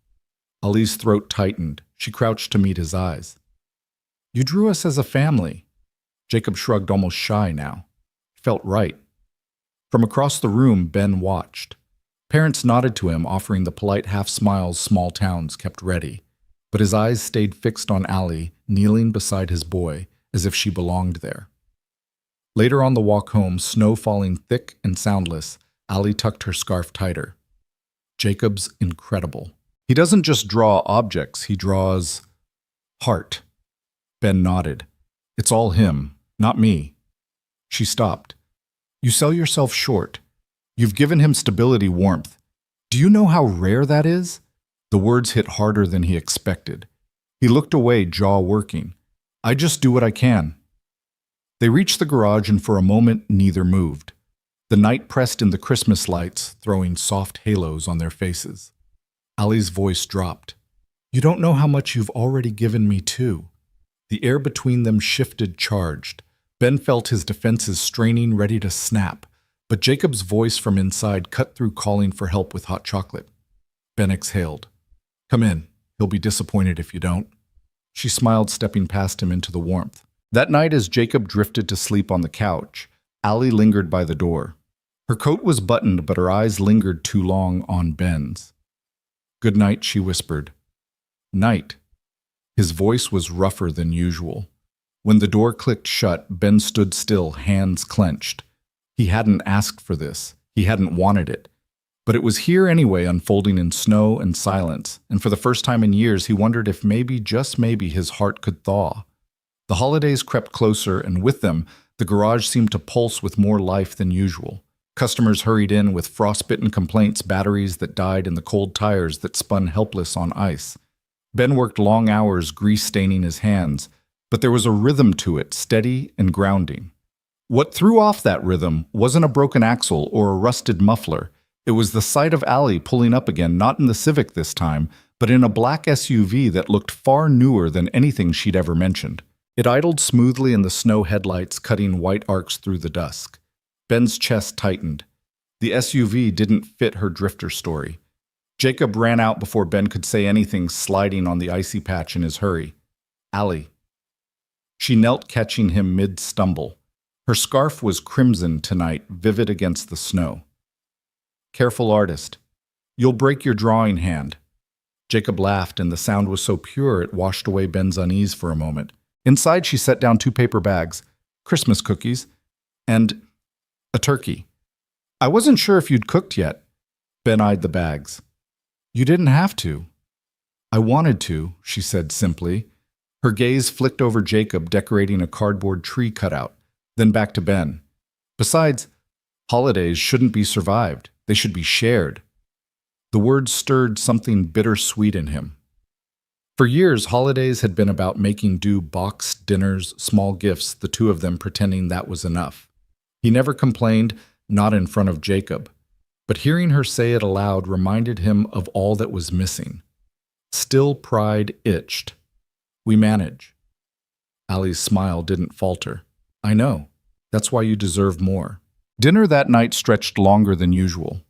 Ali's throat tightened. She crouched to meet his eyes. "You drew us as a family." Jacob shrugged, almost shy now. It felt right. From across the room, Ben watched. Parents nodded to him, offering the polite half-smiles small towns kept ready. But his eyes stayed fixed on Ali, kneeling beside his boy, as if she belonged there. Later on the walk home, snow falling thick and soundless, Ali tucked her scarf tighter. "Jacob's incredible. He doesn't just draw objects, he draws heart." Ben nodded. "It's all him, not me." She stopped. "You sell yourself short. You've given him stability, warmth. Do you know how rare that is?" The words hit harder than he expected. He looked away, jaw working. "I just do what I can." They reached the garage, and for a moment neither moved. The night pressed in the Christmas lights, throwing soft halos on their faces. Ali's voice dropped. "You don't know how much you've already given me, too." The air between them shifted, charged. Ben felt his defenses straining, ready to snap, but Jacob's voice from inside cut through, calling for help with hot chocolate. Ben exhaled. "Come in. He'll be disappointed if you don't." She smiled, stepping past him into the warmth. That night, as Jacob drifted to sleep on the couch, Ali lingered by the door. Her coat was buttoned, but her eyes lingered too long on Ben's. "Good night," she whispered. "Night." His voice was rougher than usual. When the door clicked shut, Ben stood still, hands clenched. He hadn't asked for this. He hadn't wanted it. But it was here anyway, unfolding in snow and silence, and for the first time in years he wondered if maybe, just maybe, his heart could thaw. The holidays crept closer, and with them, the garage seemed to pulse with more life than usual. Customers hurried in with frostbitten complaints, batteries that died, and the cold tires that spun helpless on ice. Ben worked long hours, grease staining his hands, but there was a rhythm to it, steady and grounding. What threw off that rhythm wasn't a broken axle or a rusted muffler. It was the sight of Allie pulling up again, not in the Civic this time, but in a black SUV that looked far newer than anything she'd ever mentioned. It idled smoothly in the snow headlights, cutting white arcs through the dusk. Ben's chest tightened. The SUV didn't fit her drifter story. Jacob ran out before Ben could say anything, sliding on the icy patch in his hurry. Allie. She knelt, catching him mid-stumble. Her scarf was crimson tonight, vivid against the snow. Careful, artist. You'll break your drawing hand. Jacob laughed, and the sound was so pure it washed away Ben's unease for a moment. Inside, she set down 2 paper bags, Christmas cookies, and a turkey. I wasn't sure if you'd cooked yet. Ben eyed the bags. You didn't have to. I wanted to, she said simply. Her gaze flicked over Jacob, decorating a cardboard tree cutout, then back to Ben. Besides, holidays shouldn't be survived. They should be shared. The words stirred something bittersweet in him. For years, holidays had been about making do, boxed dinners, small gifts, the two of them pretending that was enough. He never complained, not in front of Jacob, but hearing her say it aloud reminded him of all that was missing. Still, pride itched. We manage. Allie's smile didn't falter. I know. That's why you deserve more. Dinner that night stretched longer than usual.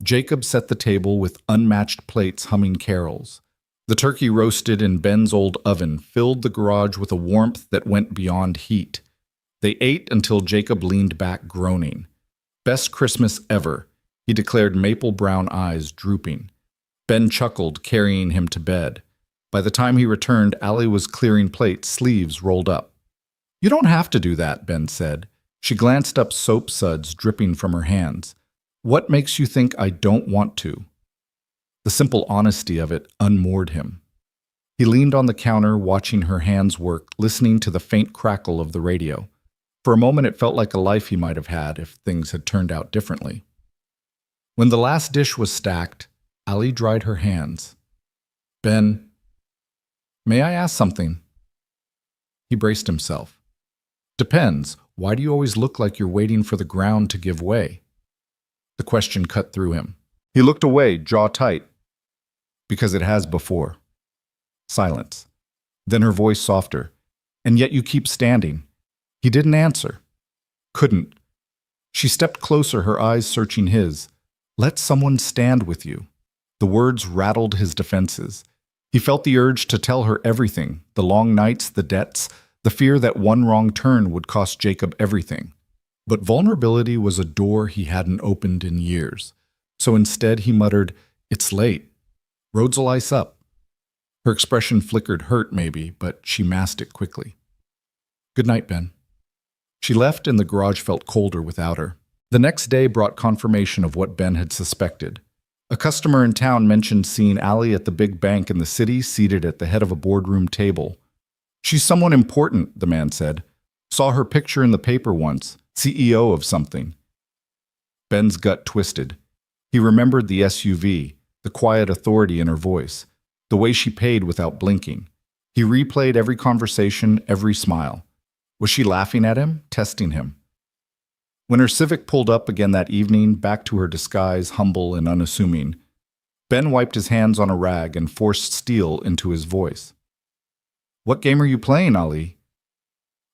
Jacob set the table with unmatched plates humming carols. The turkey roasted in Ben's old oven filled the garage with a warmth that went beyond heat. They ate until Jacob leaned back, groaning. Best Christmas ever, he declared, maple brown eyes drooping. Ben chuckled, carrying him to bed. By the time he returned, Allie was clearing plates, sleeves rolled up. You don't have to do that, Ben said. She glanced up, soap suds dripping from her hands. What makes you think I don't want to? The simple honesty of it unmoored him. He leaned on the counter, watching her hands work, listening to the faint crackle of the radio. For a moment it felt like a life he might have had if things had turned out differently. When the last dish was stacked, Allie dried her hands. Ben, may I ask something? He braced himself. Depends. Why do you always look like you're waiting for the ground to give way? The question cut through him. He looked away, jaw tight. Because it has before. Silence. Then her voice softer. And yet you keep standing. He didn't answer. Couldn't. She stepped closer, her eyes searching his. Let someone stand with you. The words rattled his defenses. He felt the urge to tell her everything, the long nights, the debts, the fear that one wrong turn would cost Jacob everything. But vulnerability was a door he hadn't opened in years. So instead he muttered, It's late. Roads'll ice up. Her expression flickered, hurt maybe, but she masked it quickly. Good night, Ben. She left, and the garage felt colder without her. The next day brought confirmation of what Ben had suspected. A customer in town mentioned seeing Allie at the big bank in the city, seated at the head of a boardroom table. She's someone important, the man said. Saw her picture in the paper once, CEO of something. Ben's gut twisted. He remembered the SUV, the quiet authority in her voice, the way she paid without blinking. He replayed every conversation, every smile. Was she laughing at him, testing him? When her Civic pulled up again that evening, back to her disguise, humble and unassuming, Ben wiped his hands on a rag and forced steel into his voice. What game are you playing, Ali?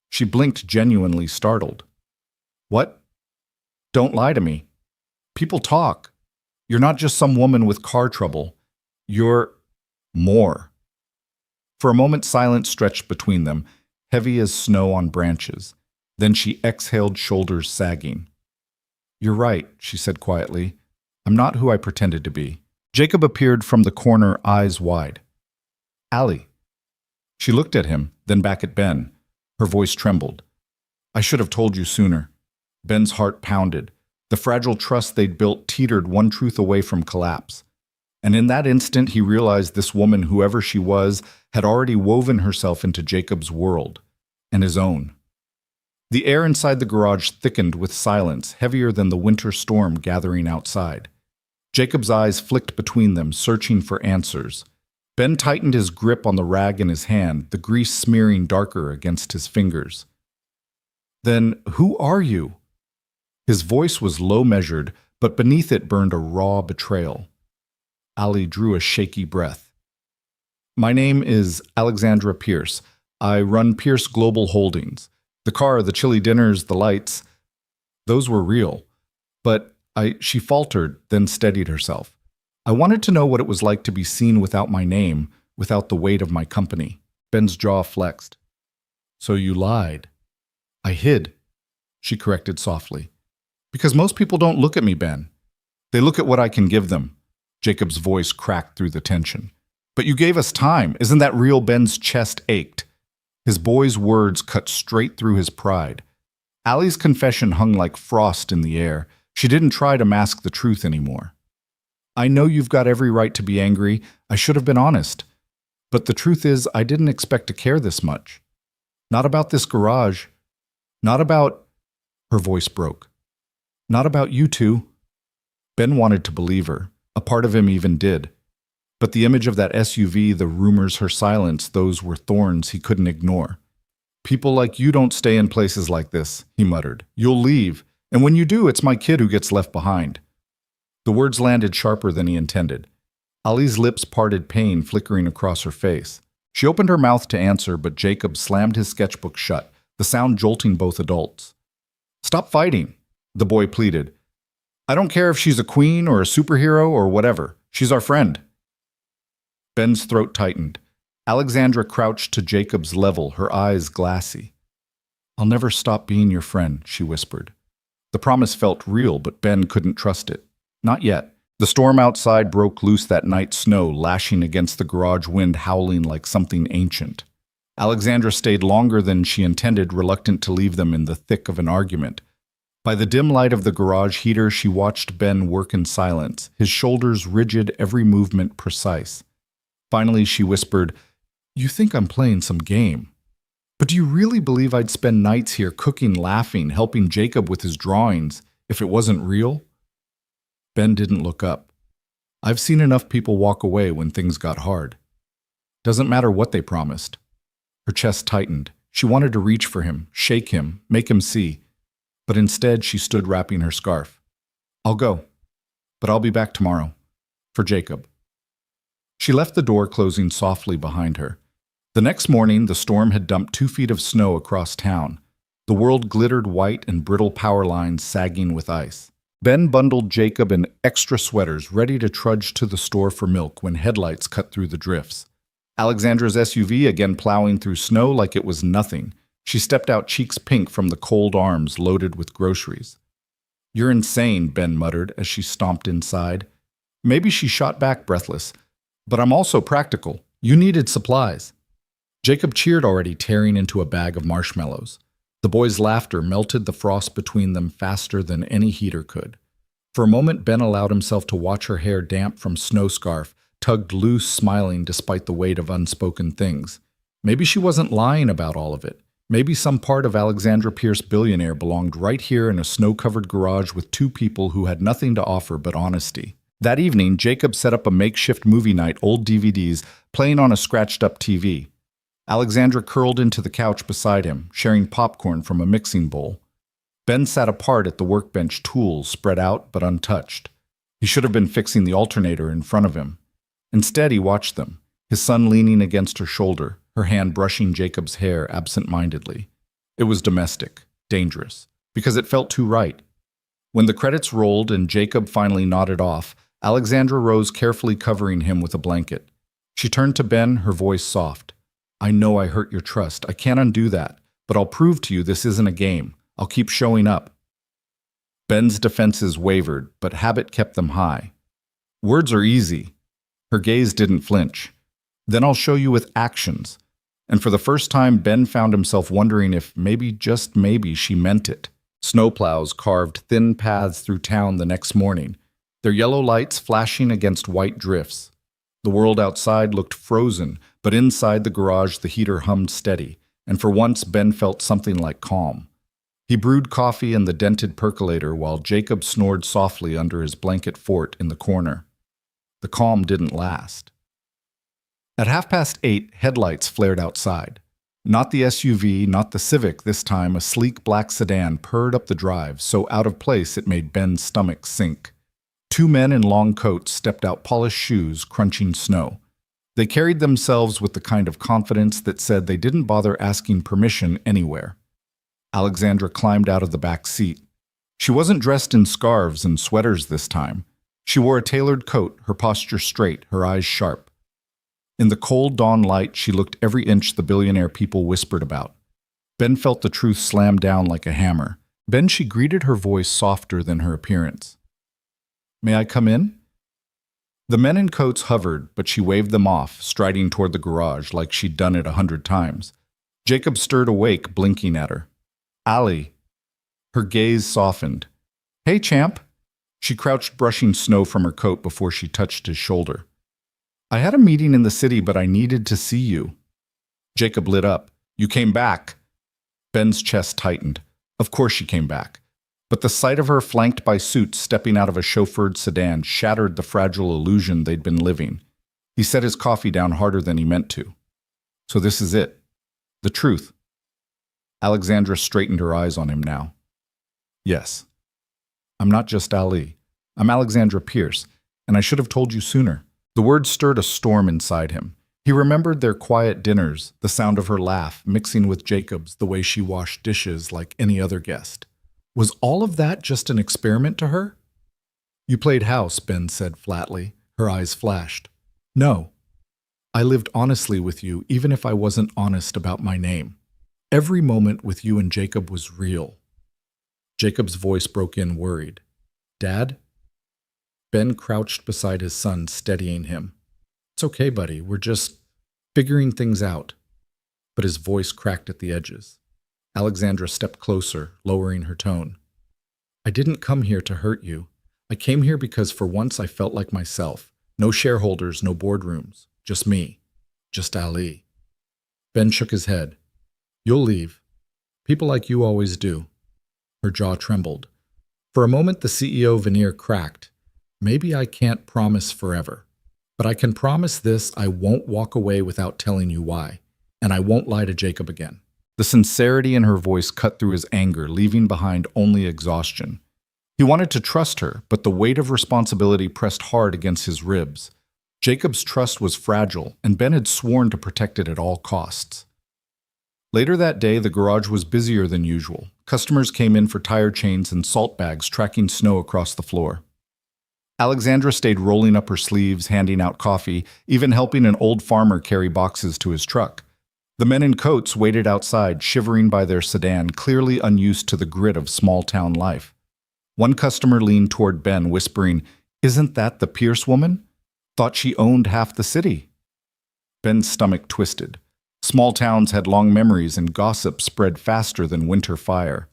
She blinked, genuinely startled. What? Don't lie to me. People talk. You're not just some woman with car trouble. You're more. For a moment, silence stretched between them, heavy as snow on branches. Then she exhaled, shoulders sagging. You're right, she said quietly. I'm not who I pretended to be. Jacob appeared from the corner, eyes wide. Allie. She looked at him, then back at Ben. Her voice trembled. I should have told you sooner. Ben's heart pounded. The fragile trust they'd built teetered one truth away from collapse. And in that instant, he realized this woman, whoever she was, had already woven herself into Jacob's world, and his own. The air inside the garage thickened with silence, heavier than the winter storm gathering outside. Jacob's eyes flicked between them, searching for answers. Ben tightened his grip on the rag in his hand, the grease smearing darker against his fingers. "Then who are you?" His voice was low-measured, but beneath it burned a raw betrayal. Ali drew a shaky breath. "My name is Alexandra Pierce. I run Pierce Global Holdings. The car, the chilly dinners, the lights, those were real. But she faltered, then steadied herself. I wanted to know what it was like to be seen without my name, without the weight of my company." Ben's jaw flexed. "So you lied." "I hid," she corrected softly. "Because most people don't look at me, Ben. They look at what I can give them." Jacob's voice cracked through the tension. "But you gave us time. Isn't that real?" Ben's chest ached. His boy's words cut straight through his pride. Allie's confession hung like frost in the air. She didn't try to mask the truth anymore. "I know you've got every right to be angry. I should have been honest. But the truth is, I didn't expect to care this much. Not about this garage. Not about—" Her voice broke. "Not about you two." Ben wanted to believe her. A part of him even did. But the image of that SUV, the rumors, her silence, those were thorns he couldn't ignore. "People like you don't stay in places like this," he muttered. "You'll leave. And when you do, it's my kid who gets left behind." The words landed sharper than he intended. Ali's lips parted, pain flickering across her face. She opened her mouth to answer, but Jacob slammed his sketchbook shut, the sound jolting both adults. "Stop fighting," the boy pleaded. "I don't care if she's a queen or a superhero or whatever. She's our friend." Ben's throat tightened. Alexandra crouched to Jacob's level, her eyes glassy. "I'll never stop being your friend," she whispered. The promise felt real, but Ben couldn't trust it. Not yet. The storm outside broke loose that night, snow lashing against the garage, wind howling like something ancient. Alexandra stayed longer than she intended, reluctant to leave them in the thick of an argument. By the dim light of the garage heater, she watched Ben work in silence, his shoulders rigid, every movement precise. Finally, she whispered, "You think I'm playing some game. But do you really believe I'd spend nights here cooking, laughing, helping Jacob with his drawings, if it wasn't real?" Ben didn't look up. "I've seen enough people walk away when things got hard. Doesn't matter what they promised." Her chest tightened. She wanted to reach for him, shake him, make him see. But instead, she stood wrapping her scarf. "I'll go, but I'll be back tomorrow. For Jacob." She left the door closing softly behind her. The next morning, the storm had dumped 2 feet of snow across town. The world glittered white and brittle power lines sagging with ice. Ben bundled Jacob in extra sweaters, ready to trudge to the store for milk when headlights cut through the drifts. Alexandra's SUV again plowing through snow like it was nothing. She stepped out, cheeks pink from the cold arms loaded with groceries. "You're insane," Ben muttered as she stomped inside. Maybe she shot back, breathless. "But I'm also practical. You needed supplies." Jacob cheered already, tearing into a bag of marshmallows. The boy's laughter melted the frost between them faster than any heater could. For a moment, Ben allowed himself to watch her hair damp from snow scarf, tugged loose, smiling despite the weight of unspoken things. Maybe she wasn't lying about all of it. Maybe some part of Alexandra Pierce Billionaire belonged right here in a snow-covered garage with 2 people who had nothing to offer but honesty. That evening, Jacob set up a makeshift movie night, old DVDs, playing on a scratched-up TV. Alexandra curled into the couch beside him, sharing popcorn from a mixing bowl. Ben sat apart at the workbench, tools spread out but untouched. He should have been fixing the alternator in front of him. Instead, he watched them, his son leaning against her shoulder, her hand brushing Jacob's hair absent-mindedly. It was domestic, dangerous, because it felt too right. When the credits rolled and Jacob finally nodded off, Alexandra rose, carefully covering him with a blanket. She turned to Ben, her voice soft. "I know I hurt your trust. I can't undo that. But I'll prove to you this isn't a game. I'll keep showing up." Ben's defenses wavered, but habit kept them high. "Words are easy." Her gaze didn't flinch. "Then I'll show you with actions." And for the first time, Ben found himself wondering if maybe, just maybe, she meant it. Snowplows carved thin paths through town the next morning, their yellow lights flashing against white drifts. The world outside looked frozen, but inside the garage the heater hummed steady, and for once Ben felt something like calm. He brewed coffee in the dented percolator while Jacob snored softly under his blanket fort in the corner. The calm didn't last. At 8:30, headlights flared outside. Not the SUV, not the Civic this time, a sleek black sedan purred up the drive, so out of place it made Ben's stomach sink. Two men in long coats stepped out, polished shoes, crunching snow. They carried themselves with the kind of confidence that said they didn't bother asking permission anywhere. Alexandra climbed out of the back seat. She wasn't dressed in scarves and sweaters this time. She wore a tailored coat, her posture straight, her eyes sharp. In the cold dawn light, she looked every inch the billionaire people whispered about. Ben felt the truth slam down like a hammer. Then she greeted, her voice softer than her appearance. "May I come in?" The men in coats hovered, but she waved them off, striding toward the garage like she'd done it 100 times. Jacob stirred awake, blinking at her. "Ali." Her gaze softened. "Hey, champ." She crouched, brushing snow from her coat before she touched his shoulder. "I had a meeting in the city, but I needed to see you." Jacob lit up. "You came back." Ben's chest tightened. Of course she came back. But the sight of her flanked by suits stepping out of a chauffeured sedan shattered the fragile illusion they'd been living. He set his coffee down harder than he meant to. "So this is it. The truth." Alexandra straightened her eyes on him now. "Yes. I'm not just Ali. I'm Alexandra Pierce, and I should have told you sooner." The words stirred a storm inside him. He remembered their quiet dinners, the sound of her laugh, mixing with Jacob's, the way she washed dishes like any other guest. Was all of that just an experiment to her? "You played house," Ben said flatly. Her eyes flashed. "No. I lived honestly with you, even if I wasn't honest about my name. Every moment with you and Jacob was real." Jacob's voice broke in, worried. "Dad?" Ben crouched beside his son, steadying him. "It's okay, buddy. We're just figuring things out." But his voice cracked at the edges. Alexandra stepped closer, lowering her tone. "I didn't come here to hurt you. I came here because for once I felt like myself. No shareholders, no boardrooms. Just me. Just Ali." Ben shook his head. "You'll leave. People like you always do." Her jaw trembled. For a moment the CEO veneer cracked. "Maybe I can't promise forever. But I can promise this: I won't walk away without telling you why. And I won't lie to Jacob again." The sincerity in her voice cut through his anger, leaving behind only exhaustion. He wanted to trust her, but the weight of responsibility pressed hard against his ribs. Jacob's trust was fragile, and Ben had sworn to protect it at all costs. Later that day, the garage was busier than usual. Customers came in for tire chains and salt bags, tracking snow across the floor. Alexandra stayed rolling up her sleeves, handing out coffee, even helping an old farmer carry boxes to his truck. The men in coats waited outside, shivering by their sedan, clearly unused to the grit of small-town life. One customer leaned toward Ben, whispering, "Isn't that the Pierce woman? Thought she owned half the city." Ben's stomach twisted. Small towns had long memories, and gossip spread faster than winter fire.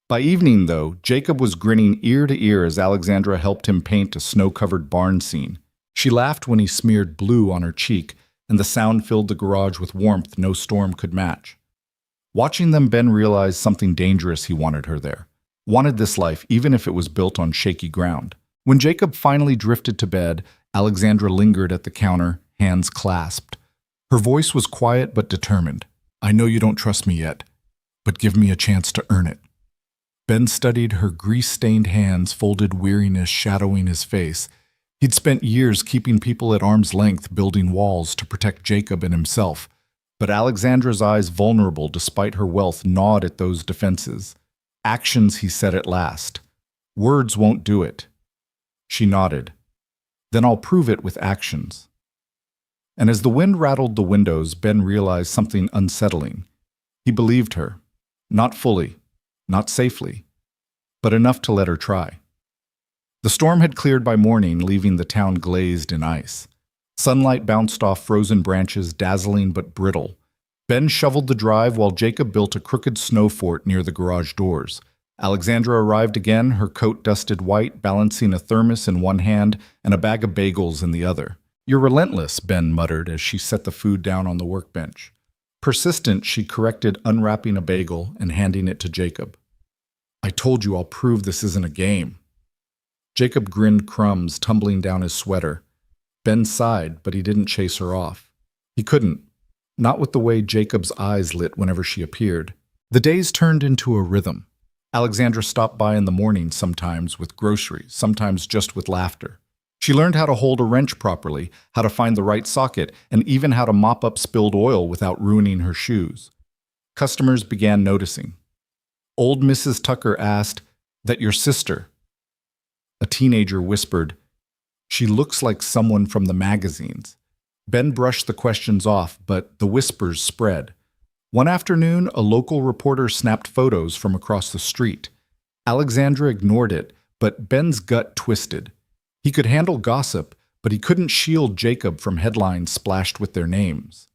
By evening, though, Jacob was grinning ear to ear as Alexandra helped him paint a snow-covered barn scene. She laughed when he smeared blue on her cheek, and the sound filled the garage with warmth no storm could match. Watching them, Ben realized something dangerous. He wanted her there. Wanted this life, even if it was built on shaky ground. When Jacob finally drifted to bed, Alexandra lingered at the counter, hands clasped. Her voice was quiet but determined. "I know you don't trust me yet, but give me a chance to earn it." Ben studied her grease-stained hands, folded weariness shadowing his face. He'd spent years keeping people at arm's length, building walls to protect Jacob and himself. But Alexandra's eyes, vulnerable despite her wealth, gnawed at those defenses. "Actions," he said at last. "Words won't do it." She nodded. "Then I'll prove it with actions." And as the wind rattled the windows, Ben realized something unsettling. He believed her. Not fully, not safely, but enough to let her try. The storm had cleared by morning, leaving the town glazed in ice. Sunlight bounced off frozen branches, dazzling but brittle. Ben shoveled the drive while Jacob built a crooked snow fort near the garage doors. Alexandra arrived again, her coat dusted white, balancing a thermos in one hand and a bag of bagels in the other. "You're relentless," Ben muttered as she set the food down on the workbench. Persistent, she corrected unwrapping a bagel and handing it to Jacob. I told you I'll prove this isn't a game. Jacob grinned crumbs tumbling down his sweater. Ben sighed, but he didn't chase her off. He couldn't, not with the way Jacob's eyes lit whenever she appeared. The days turned into a rhythm. Alexandra stopped by in the morning sometimes with groceries, sometimes just with laughter. She learned how to hold a wrench properly, how to find the right socket, and even how to mop up spilled oil without ruining her shoes. Customers began noticing. Old Mrs. Tucker asked, "That your sister?" A teenager whispered, "She looks like someone from the magazines." Ben brushed the questions off, but the whispers spread. One afternoon, a local reporter snapped photos from across the street. Alexandra ignored it, but Ben's gut twisted. He could handle gossip, but he couldn't shield Jacob from headlines splashed with their names.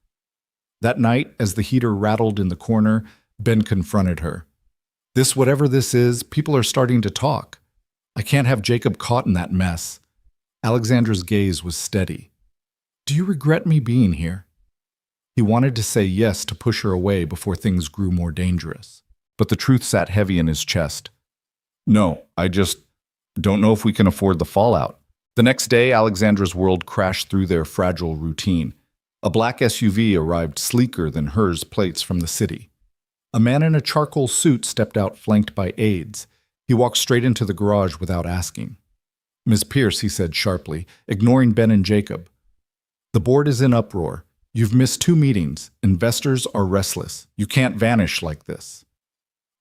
That night, as the heater rattled in the corner, Ben confronted her. Whatever this is, people are starting to talk. I can't have Jacob caught in that mess." Alexandra's gaze was steady. "Do you regret me being here?" He wanted to say yes to push her away before things grew more dangerous. But the truth sat heavy in his chest. "No, I just don't know if we can afford the fallout." The next day, Alexandra's world crashed through their fragile routine. A black SUV arrived sleeker than hers plates from the city. A man in a charcoal suit stepped out flanked by aides. He walked straight into the garage without asking. "Miss Pierce," he said sharply, ignoring Ben and Jacob. "The board is in uproar. You've missed 2 meetings. Investors are restless. You can't vanish like this."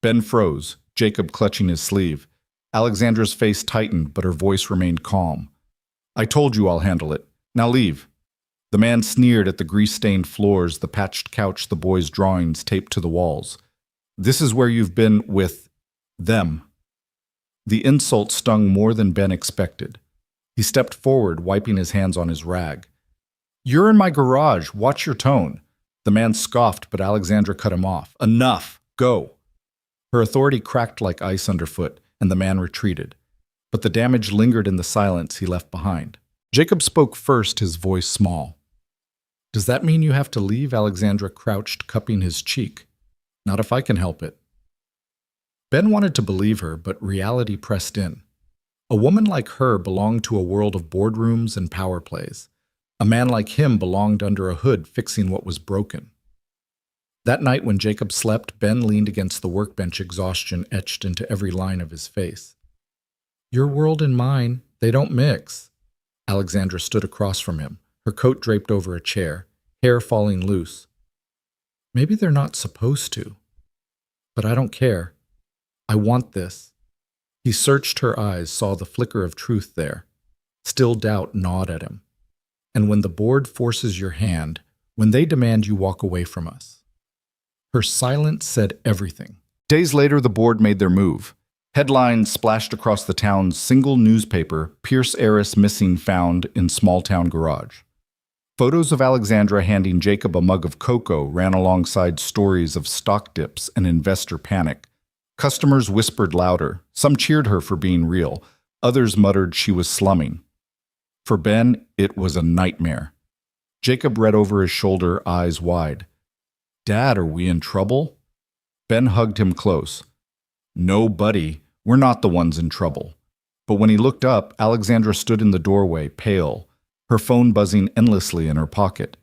Ben froze, Jacob clutching his sleeve. Alexandra's face tightened, but her voice remained calm. "I told you I'll handle it. Now leave." The man sneered at the grease-stained floors, the patched couch, the boys' drawings taped to the walls. "This is where you've been with them." The insult stung more than Ben expected. He stepped forward, wiping his hands on his rag. "You're in my garage. Watch your tone." The man scoffed, but Alexandra cut him off. "Enough. Go." Her authority cracked like ice underfoot, and the man retreated. But the damage lingered in the silence he left behind. Jacob spoke first, his voice small. "Does that mean you have to leave?" Alexandra crouched, cupping his cheek. "Not if I can help it." Ben wanted to believe her, but reality pressed in. A woman like her belonged to a world of boardrooms and power plays. A man like him belonged under a hood fixing what was broken. That night when Jacob slept, Ben leaned against the workbench, exhaustion etched into every line of his face. "Your world and mine, they don't mix." Alexandra stood across from him, her coat draped over a chair, hair falling loose. "Maybe they're not supposed to. But I don't care. I want this." He searched her eyes, saw the flicker of truth there. Still doubt gnawed at him. "And when the board forces your hand, when they demand you walk away from us." Her silence said everything. Days later, the board made their move. Headlines splashed across the town's single newspaper, "Pierce heiress missing found in small-town garage." Photos of Alexandra handing Jacob a mug of cocoa ran alongside stories of stock dips and investor panic. Customers whispered louder. Some cheered her for being real. Others muttered she was slumming. For Ben, it was a nightmare. Jacob read over his shoulder, eyes wide. "Dad, are we in trouble?" Ben hugged him close. "No, buddy, we're not the ones in trouble." But when he looked up, Alexandra stood in the doorway, pale, her phone buzzing endlessly in her pocket.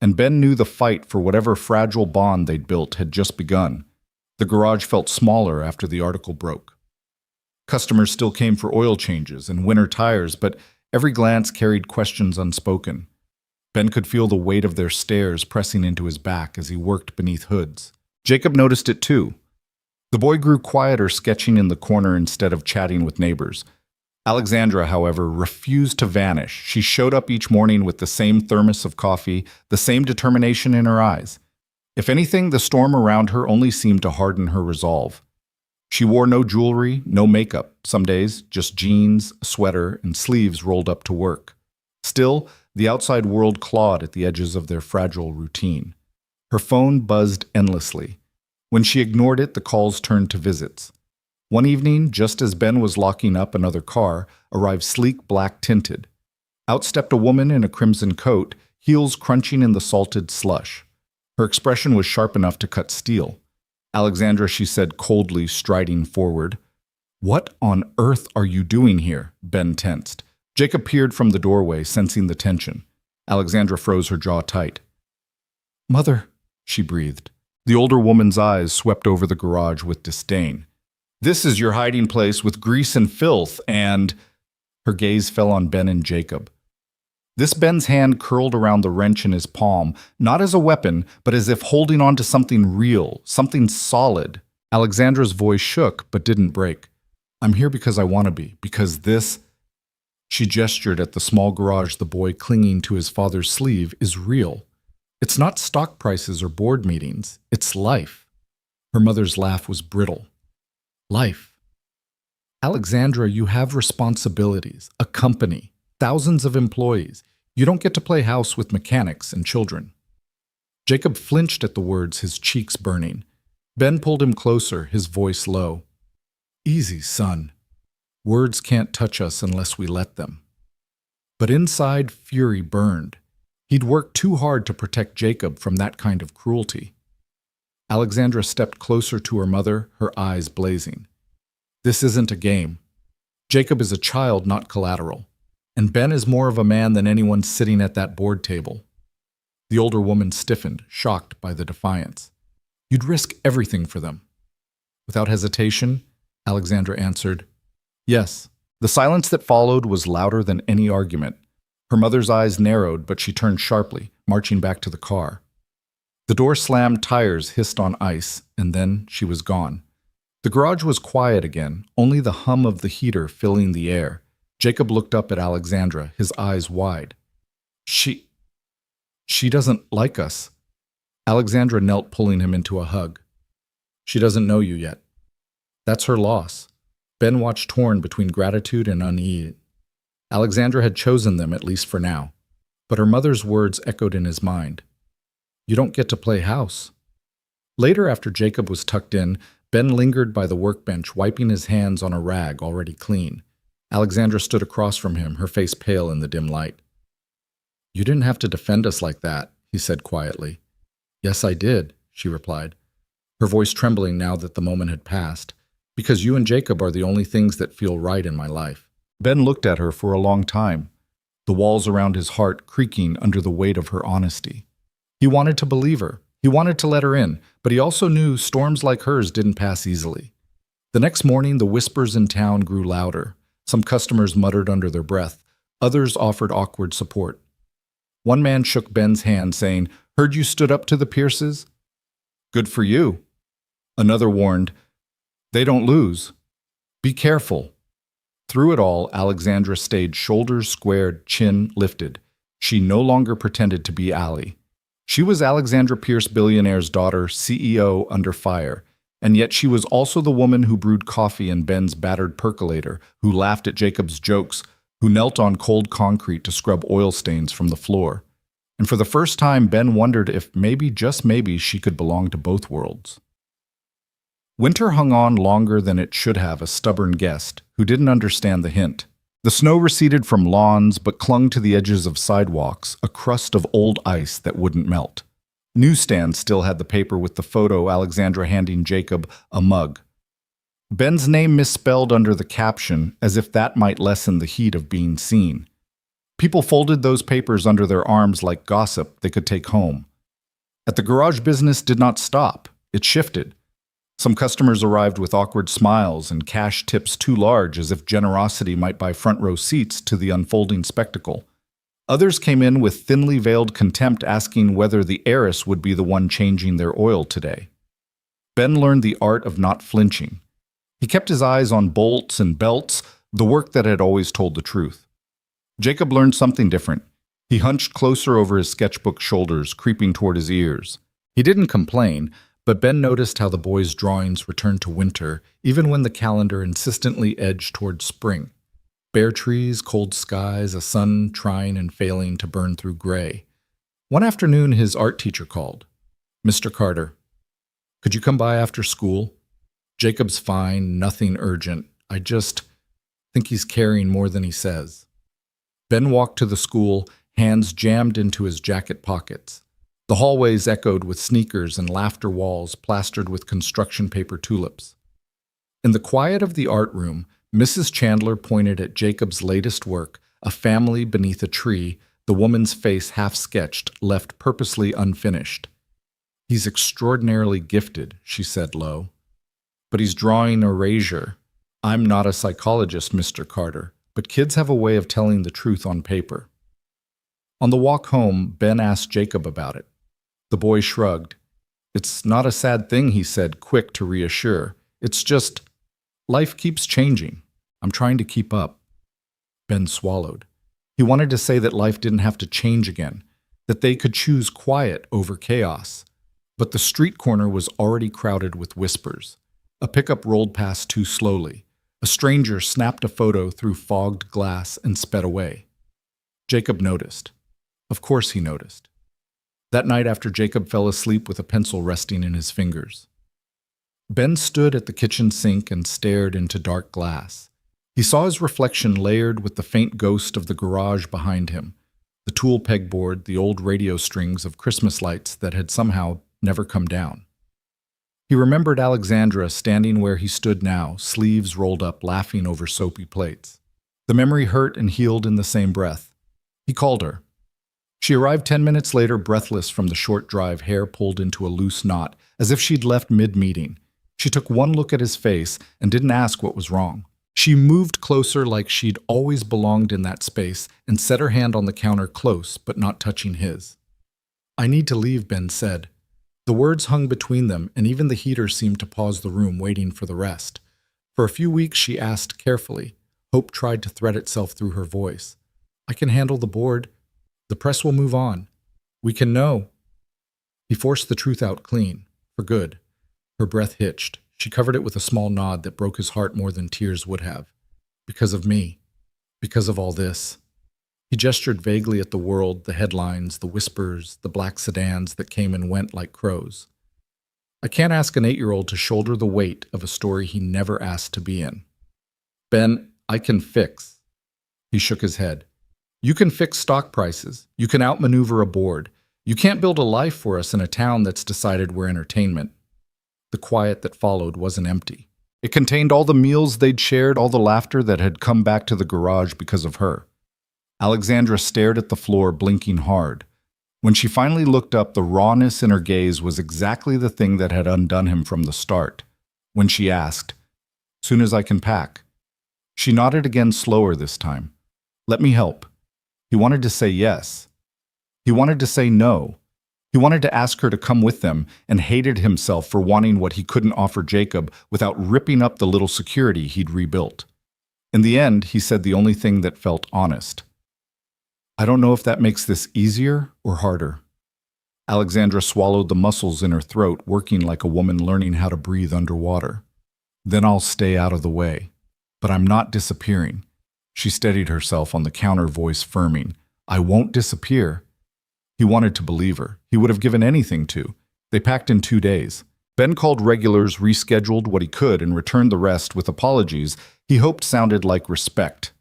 And Ben knew the fight for whatever fragile bond they'd built had just begun. The garage felt smaller after the article broke. Customers still came for oil changes and winter tires, but every glance carried questions unspoken. Ben could feel the weight of their stares pressing into his back as he worked beneath hoods. Jacob noticed it too. The boy grew quieter, sketching in the corner instead of chatting with neighbors. Alexandra, however, refused to vanish. She showed up each morning with the same thermos of coffee, the same determination in her eyes. If anything, the storm around her only seemed to harden her resolve. She wore no jewelry, no makeup, some days just jeans, a sweater, and sleeves rolled up to work. Still, the outside world clawed at the edges of their fragile routine. Her phone buzzed endlessly. When she ignored it, the calls turned to visits. One evening, just as Ben was locking up another car, arrived sleek black tinted. Out stepped a woman in a crimson coat, heels crunching in the salted slush. Her expression was sharp enough to cut steel. Alexandra, she said coldly, striding forward. What on earth are you doing here? Ben tensed. Jacob peered from the doorway, sensing the tension. Alexandra froze her jaw tight. Mother, she breathed. The older woman's eyes swept over the garage with disdain. This is your hiding place with grease and filth, and... Her gaze fell on Ben and Jacob. This Ben's hand curled around the wrench in his palm, not as a weapon, but as if holding on to something real, something solid. Alexandra's voice shook, but didn't break. I'm here because I want to be, because this... She gestured at the small garage the boy clinging to his father's sleeve is real. It's not stock prices or board meetings. It's life. Her mother's laugh was brittle. Life. Alexandra, you have responsibilities, a company, thousands of employees. You don't get to play house with mechanics and children. Jacob flinched at the words, his cheeks burning. Ben pulled him closer, his voice low. Easy, son. Words can't touch us unless we let them. But inside, fury burned. He'd worked too hard to protect Jacob from that kind of cruelty. Alexandra stepped closer to her mother, her eyes blazing. This isn't a game. Jacob is a child, not collateral. And Ben is more of a man than anyone sitting at that board table. The older woman stiffened, shocked by the defiance. You'd risk everything for them. Without hesitation, Alexandra answered, Yes. The silence that followed was louder than any argument. Her mother's eyes narrowed, but she turned sharply, marching back to the car. The door slammed, tires hissed on ice, and then she was gone. The garage was quiet again, only the hum of the heater filling the air. Jacob looked up at Alexandra, his eyes wide. She doesn't like us. Alexandra knelt, pulling him into a hug. She doesn't know you yet. That's her loss. Ben watched, torn between gratitude and unease. Alexandra had chosen them, at least for now. But her mother's words echoed in his mind. You don't get to play house. Later, after Jacob was tucked in, Ben lingered by the workbench, wiping his hands on a rag already clean. Alexandra stood across from him, her face pale in the dim light. You didn't have to defend us like that, he said quietly. Yes, I did, she replied, her voice trembling now that the moment had passed, because you and Jacob are the only things that feel right in my life. Ben looked at her for a long time, the walls around his heart creaking under the weight of her honesty. He wanted to believe her. He wanted to let her in, but he also knew storms like hers didn't pass easily. The next morning, the whispers in town grew louder. Some customers muttered under their breath. Others offered awkward support. One man shook Ben's hand, saying, Heard you stood up to the Pierces? Good for you. Another warned, They don't lose. Be careful. Through it all, Alexandra stayed shoulders squared, chin lifted. She no longer pretended to be Allie. She was Alexandra Pierce, Billionaire's daughter, CEO under fire, and yet she was also the woman who brewed coffee in Ben's battered percolator, who laughed at Jacob's jokes, who knelt on cold concrete to scrub oil stains from the floor. And for the first time, Ben wondered if maybe, just maybe, she could belong to both worlds. Winter hung on longer than it should have, a stubborn guest who didn't understand the hint. The snow receded from lawns but clung to the edges of sidewalks, a crust of old ice that wouldn't melt. Newsstands still had the paper with the photo, Alexandra handing Jacob a mug. Ben's name misspelled under the caption, as if that might lessen the heat of being seen. People folded those papers under their arms like gossip they could take home. At the garage, business did not stop. It shifted. Some customers arrived with awkward smiles and cash tips too large, as if generosity might buy front-row seats to the unfolding spectacle. Others came in with thinly veiled contempt, asking whether the heiress would be the one changing their oil today. Ben learned the art of not flinching. He kept his eyes on bolts and belts, the work that had always told the truth. Jacob learned something different. He hunched closer over his sketchbook shoulders, creeping toward his ears. He didn't complain, but Ben noticed how the boy's drawings returned to winter, even when the calendar insistently edged toward spring. Bare trees, cold skies, a sun trying and failing to burn through gray. One afternoon, his art teacher called. Mr. Carter, could you come by after school? Jacob's fine, nothing urgent. I just think he's caring more than he says. Ben walked to the school, hands jammed into his jacket pockets. The hallways echoed with sneakers and laughter walls plastered with construction paper tulips. In the quiet of the art room, Mrs. Chandler pointed at Jacob's latest work, a family beneath a tree, the woman's face half-sketched, left purposely unfinished. "He's extraordinarily gifted," she said low. "But he's drawing erasure. I'm not a psychologist, Mr. Carter, but kids have a way of telling the truth on paper." On the walk home, Ben asked Jacob about it. The boy shrugged. "It's not a sad thing," he said, quick to reassure. "It's just, life keeps changing. I'm trying to keep up." Ben swallowed. He wanted to say that life didn't have to change again, that they could choose quiet over chaos. But the street corner was already crowded with whispers. A pickup rolled past too slowly. A stranger snapped a photo through fogged glass and sped away. Jacob noticed. Of course he noticed. That night after Jacob fell asleep with a pencil resting in his fingers. Ben stood at the kitchen sink and stared into dark glass. He saw his reflection layered with the faint ghost of the garage behind him, the tool pegboard, the old radio strings of Christmas lights that had somehow never come down. He remembered Alexandra standing where he stood now, sleeves rolled up, laughing over soapy plates. The memory hurt and healed in the same breath. He called her. She arrived 10 minutes later, breathless from the short drive, hair pulled into a loose knot, as if she'd left mid-meeting. She took one look at his face and didn't ask what was wrong. She moved closer like she'd always belonged in that space and set her hand on the counter close, but not touching his. "I need to leave," Ben said. The words hung between them, and even the heater seemed to pause the room, waiting for the rest. For a few weeks, she asked carefully. Hope tried to thread itself through her voice. "I can handle the board. The press will move on. We can know." He forced the truth out clean, for good. Her breath hitched. She covered it with a small nod that broke his heart more than tears would have. "Because of me. Because of all this." He gestured vaguely at the world, the headlines, the whispers, the black sedans that came and went like crows. "I can't ask an 8-year-old to shoulder the weight of a story he never asked to be in." "Ben, I can fix." He shook his head. "You can fix stock prices. You can outmaneuver a board. You can't build a life for us in a town that's decided we're entertainment." The quiet that followed wasn't empty. It contained all the meals they'd shared, all the laughter that had come back to the garage because of her. Alexandra stared at the floor, blinking hard. When she finally looked up, the rawness in her gaze was exactly the thing that had undone him from the start. When she asked, "Soon as I can pack." She nodded again, slower this time. "Let me help." He wanted to say yes. He wanted to say no. He wanted to ask her to come with them, and hated himself for wanting what he couldn't offer Jacob without ripping up the little security he'd rebuilt. In the end, he said the only thing that felt honest. "I don't know if that makes this easier or harder." Alexandra swallowed the muscles in her throat, working like a woman learning how to breathe underwater. "Then I'll stay out of the way. But I'm not disappearing." She steadied herself on the counter, voice firming. "I won't disappear." He wanted to believe her. He would have given anything to. They packed in 2 days. Ben called regulars, rescheduled what he could, and returned the rest with apologies he hoped sounded like respect.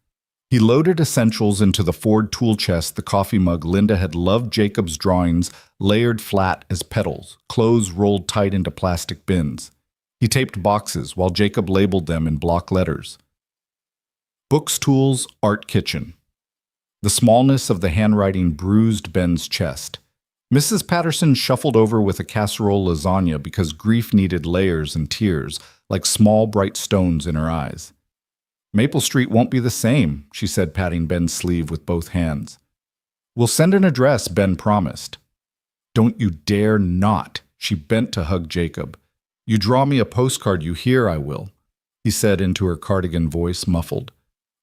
He loaded essentials into the Ford tool chest, the coffee mug Linda had loved Jacob's drawings, layered flat as petals, clothes rolled tight into plastic bins. He taped boxes while Jacob labeled them in block letters. Books, tools, art kitchen. The smallness of the handwriting bruised Ben's chest. Mrs. Patterson shuffled over with a casserole lasagna because grief needed layers and tears, like small bright stones in her eyes. "Maple Street won't be the same," she said, patting Ben's sleeve with both hands. "We'll send an address," Ben promised. "Don't you dare not," she bent to hug Jacob. "You draw me a postcard, you hear, I will," he said into her cardigan voice, muffled.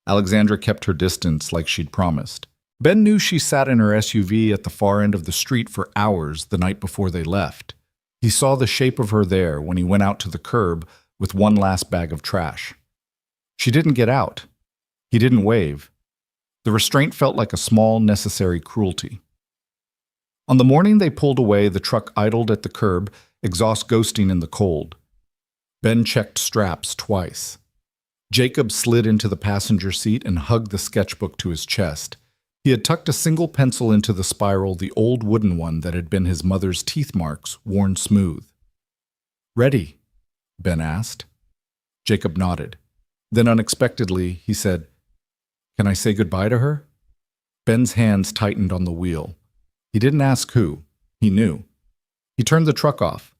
Alexandra kept her distance like she'd promised. Ben knew she sat in her SUV at the far end of the street for hours the night before they left. He saw the shape of her there when he went out to the curb with one last bag of trash. She didn't get out. He didn't wave. The restraint felt like a small, necessary cruelty. On the morning they pulled away, the truck idled at the curb, exhaust ghosting in the cold. Ben checked straps twice. Jacob slid into the passenger seat and hugged the sketchbook to his chest. He had tucked a single pencil into the spiral, the old wooden one that had been his mother's teeth marks, worn smooth. "Ready?" Ben asked. Jacob nodded. Then unexpectedly, he said, "Can I say goodbye to her?" Ben's hands tightened on the wheel. He didn't ask who. He knew. He turned the truck off.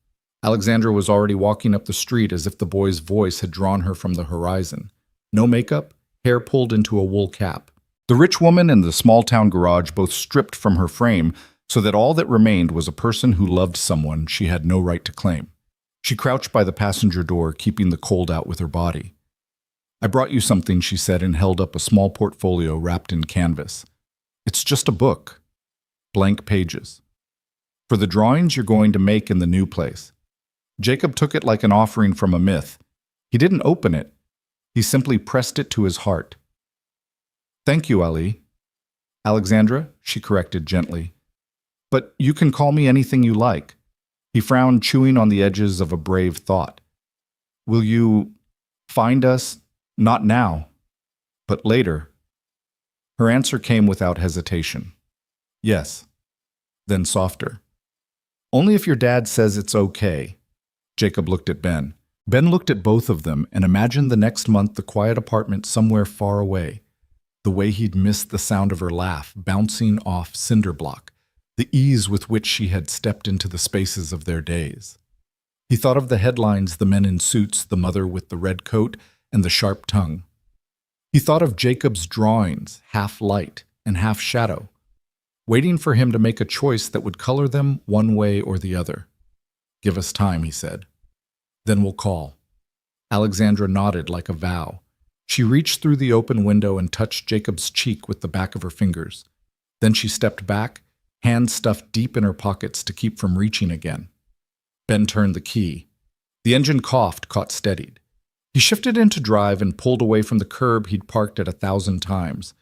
Alexandra was already walking up the street as if the boy's voice had drawn her from the horizon. No makeup, hair pulled into a wool cap. The rich woman and the small-town garage both stripped from her frame so that all that remained was a person who loved someone she had no right to claim. She crouched by the passenger door, keeping the cold out with her body. "I brought you something," she said, and held up a small portfolio wrapped in canvas. "It's just a book. Blank pages. For the drawings you're going to make in the new place." Jacob took it like an offering from a myth. He didn't open it. He simply pressed it to his heart. "Thank you, Ali." "Alexandra," she corrected gently. "But you can call me anything you like." He frowned, chewing on the edges of a brave thought. "Will you find us? Not now, but later." Her answer came without hesitation. "Yes." Then softer. "Only if your dad says it's okay." Jacob looked at Ben. Ben looked at both of them and imagined the next month the quiet apartment somewhere far away. The way he'd missed the sound of her laugh, bouncing off cinder block, the ease with which she had stepped into the spaces of their days. He thought of the headlines, the men in suits, the mother with the red coat and the sharp tongue. He thought of Jacob's drawings, half light and half shadow, waiting for him to make a choice that would color them one way or the other. "Give us time," he said. "Then we'll call." Alexandra nodded like a vow. She reached through the open window and touched Jacob's cheek with the back of her fingers. Then she stepped back, hands stuffed deep in her pockets to keep from reaching again. Ben turned the key. The engine coughed, caught steadied. He shifted into drive and pulled away from the curb he'd parked at 1,000 times.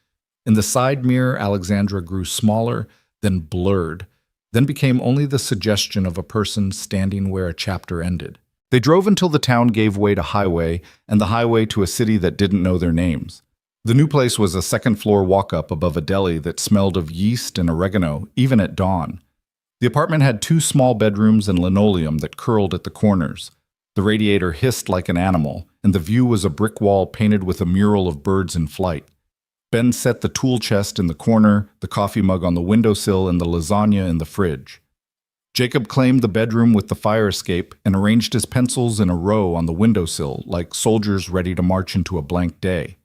In the side mirror, Alexandra grew smaller, then blurred, then became only the suggestion of a person standing where a chapter ended. They drove until the town gave way to highway, and the highway to a city that didn't know their names. The new place was a second-floor walk-up above a deli that smelled of yeast and oregano, even at dawn. The apartment had 2 small bedrooms and linoleum that curled at the corners. The radiator hissed like an animal, and the view was a brick wall painted with a mural of birds in flight. Ben set the tool chest in the corner, the coffee mug on the windowsill, and the lasagna in the fridge. Jacob claimed the bedroom with the fire escape and arranged his pencils in a row on the windowsill, like soldiers ready to march into a blank day.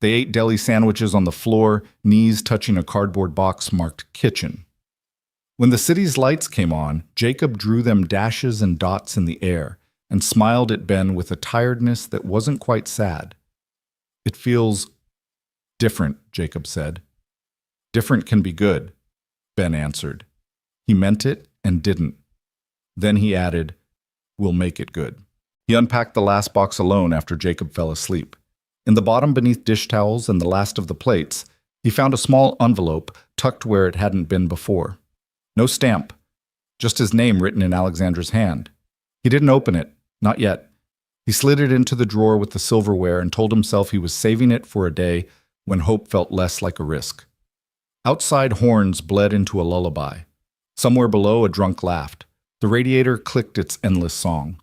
They ate deli sandwiches on the floor, knees touching a cardboard box marked kitchen. When the city's lights came on, Jacob drew them dashes and dots in the air and smiled at Ben with a tiredness that wasn't quite sad. "It feels different," Jacob said. "Different can be good," Ben answered. He meant it and didn't. Then he added, "We'll make it good." He unpacked the last box alone after Jacob fell asleep. In the bottom beneath dish towels and the last of the plates, he found a small envelope tucked where it hadn't been before. No stamp, just his name written in Alexandra's hand. He didn't open it, not yet. He slid it into the drawer with the silverware and told himself he was saving it for a day when hope felt less like a risk. Outside horns bled into a lullaby. Somewhere below, a drunk laughed. The radiator clicked its endless song.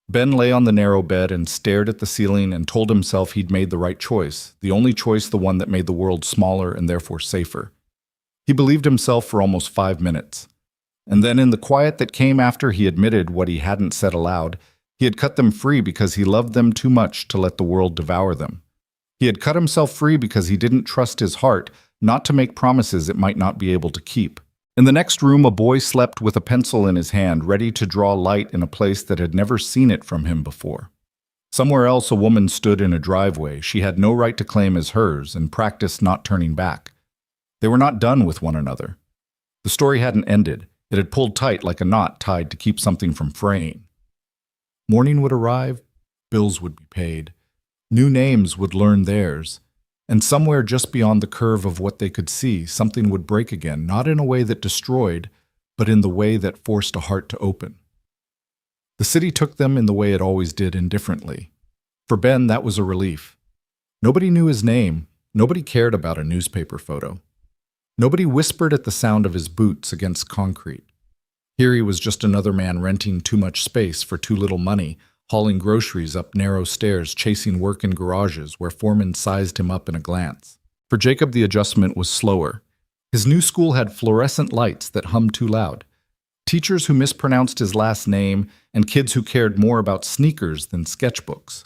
Ben lay on the narrow bed and stared at the ceiling and told himself he'd made the right choice, the only choice, the one that made the world smaller and therefore safer. He believed himself for almost 5 minutes. And then in the quiet that came after he admitted what he hadn't said aloud, he had cut them free because he loved them too much to let the world devour them. He had cut himself free because he didn't trust his heart not to make promises it might not be able to keep. In the next room, a boy slept with a pencil in his hand, ready to draw light in a place that had never seen it from him before. Somewhere else, a woman stood in a driveway she had no right to claim as hers and practiced not turning back. They were not done with one another. The story hadn't ended. It had pulled tight like a knot tied to keep something from fraying. Morning would arrive, bills would be paid, new names would learn theirs, and somewhere just beyond the curve of what they could see, something would break again, not in a way that destroyed, but in the way that forced a heart to open. The city took them in the way it always did, indifferently. For Ben, that was a relief. Nobody knew his name. Nobody cared about a newspaper photo. Nobody whispered at the sound of his boots against concrete. Here he was just another man renting too much space for too little money, hauling groceries up narrow stairs, chasing work in garages where foremen sized him up in a glance. For Jacob, the adjustment was slower. His new school had fluorescent lights that hummed too loud, teachers who mispronounced his last name, and kids who cared more about sneakers than sketchbooks.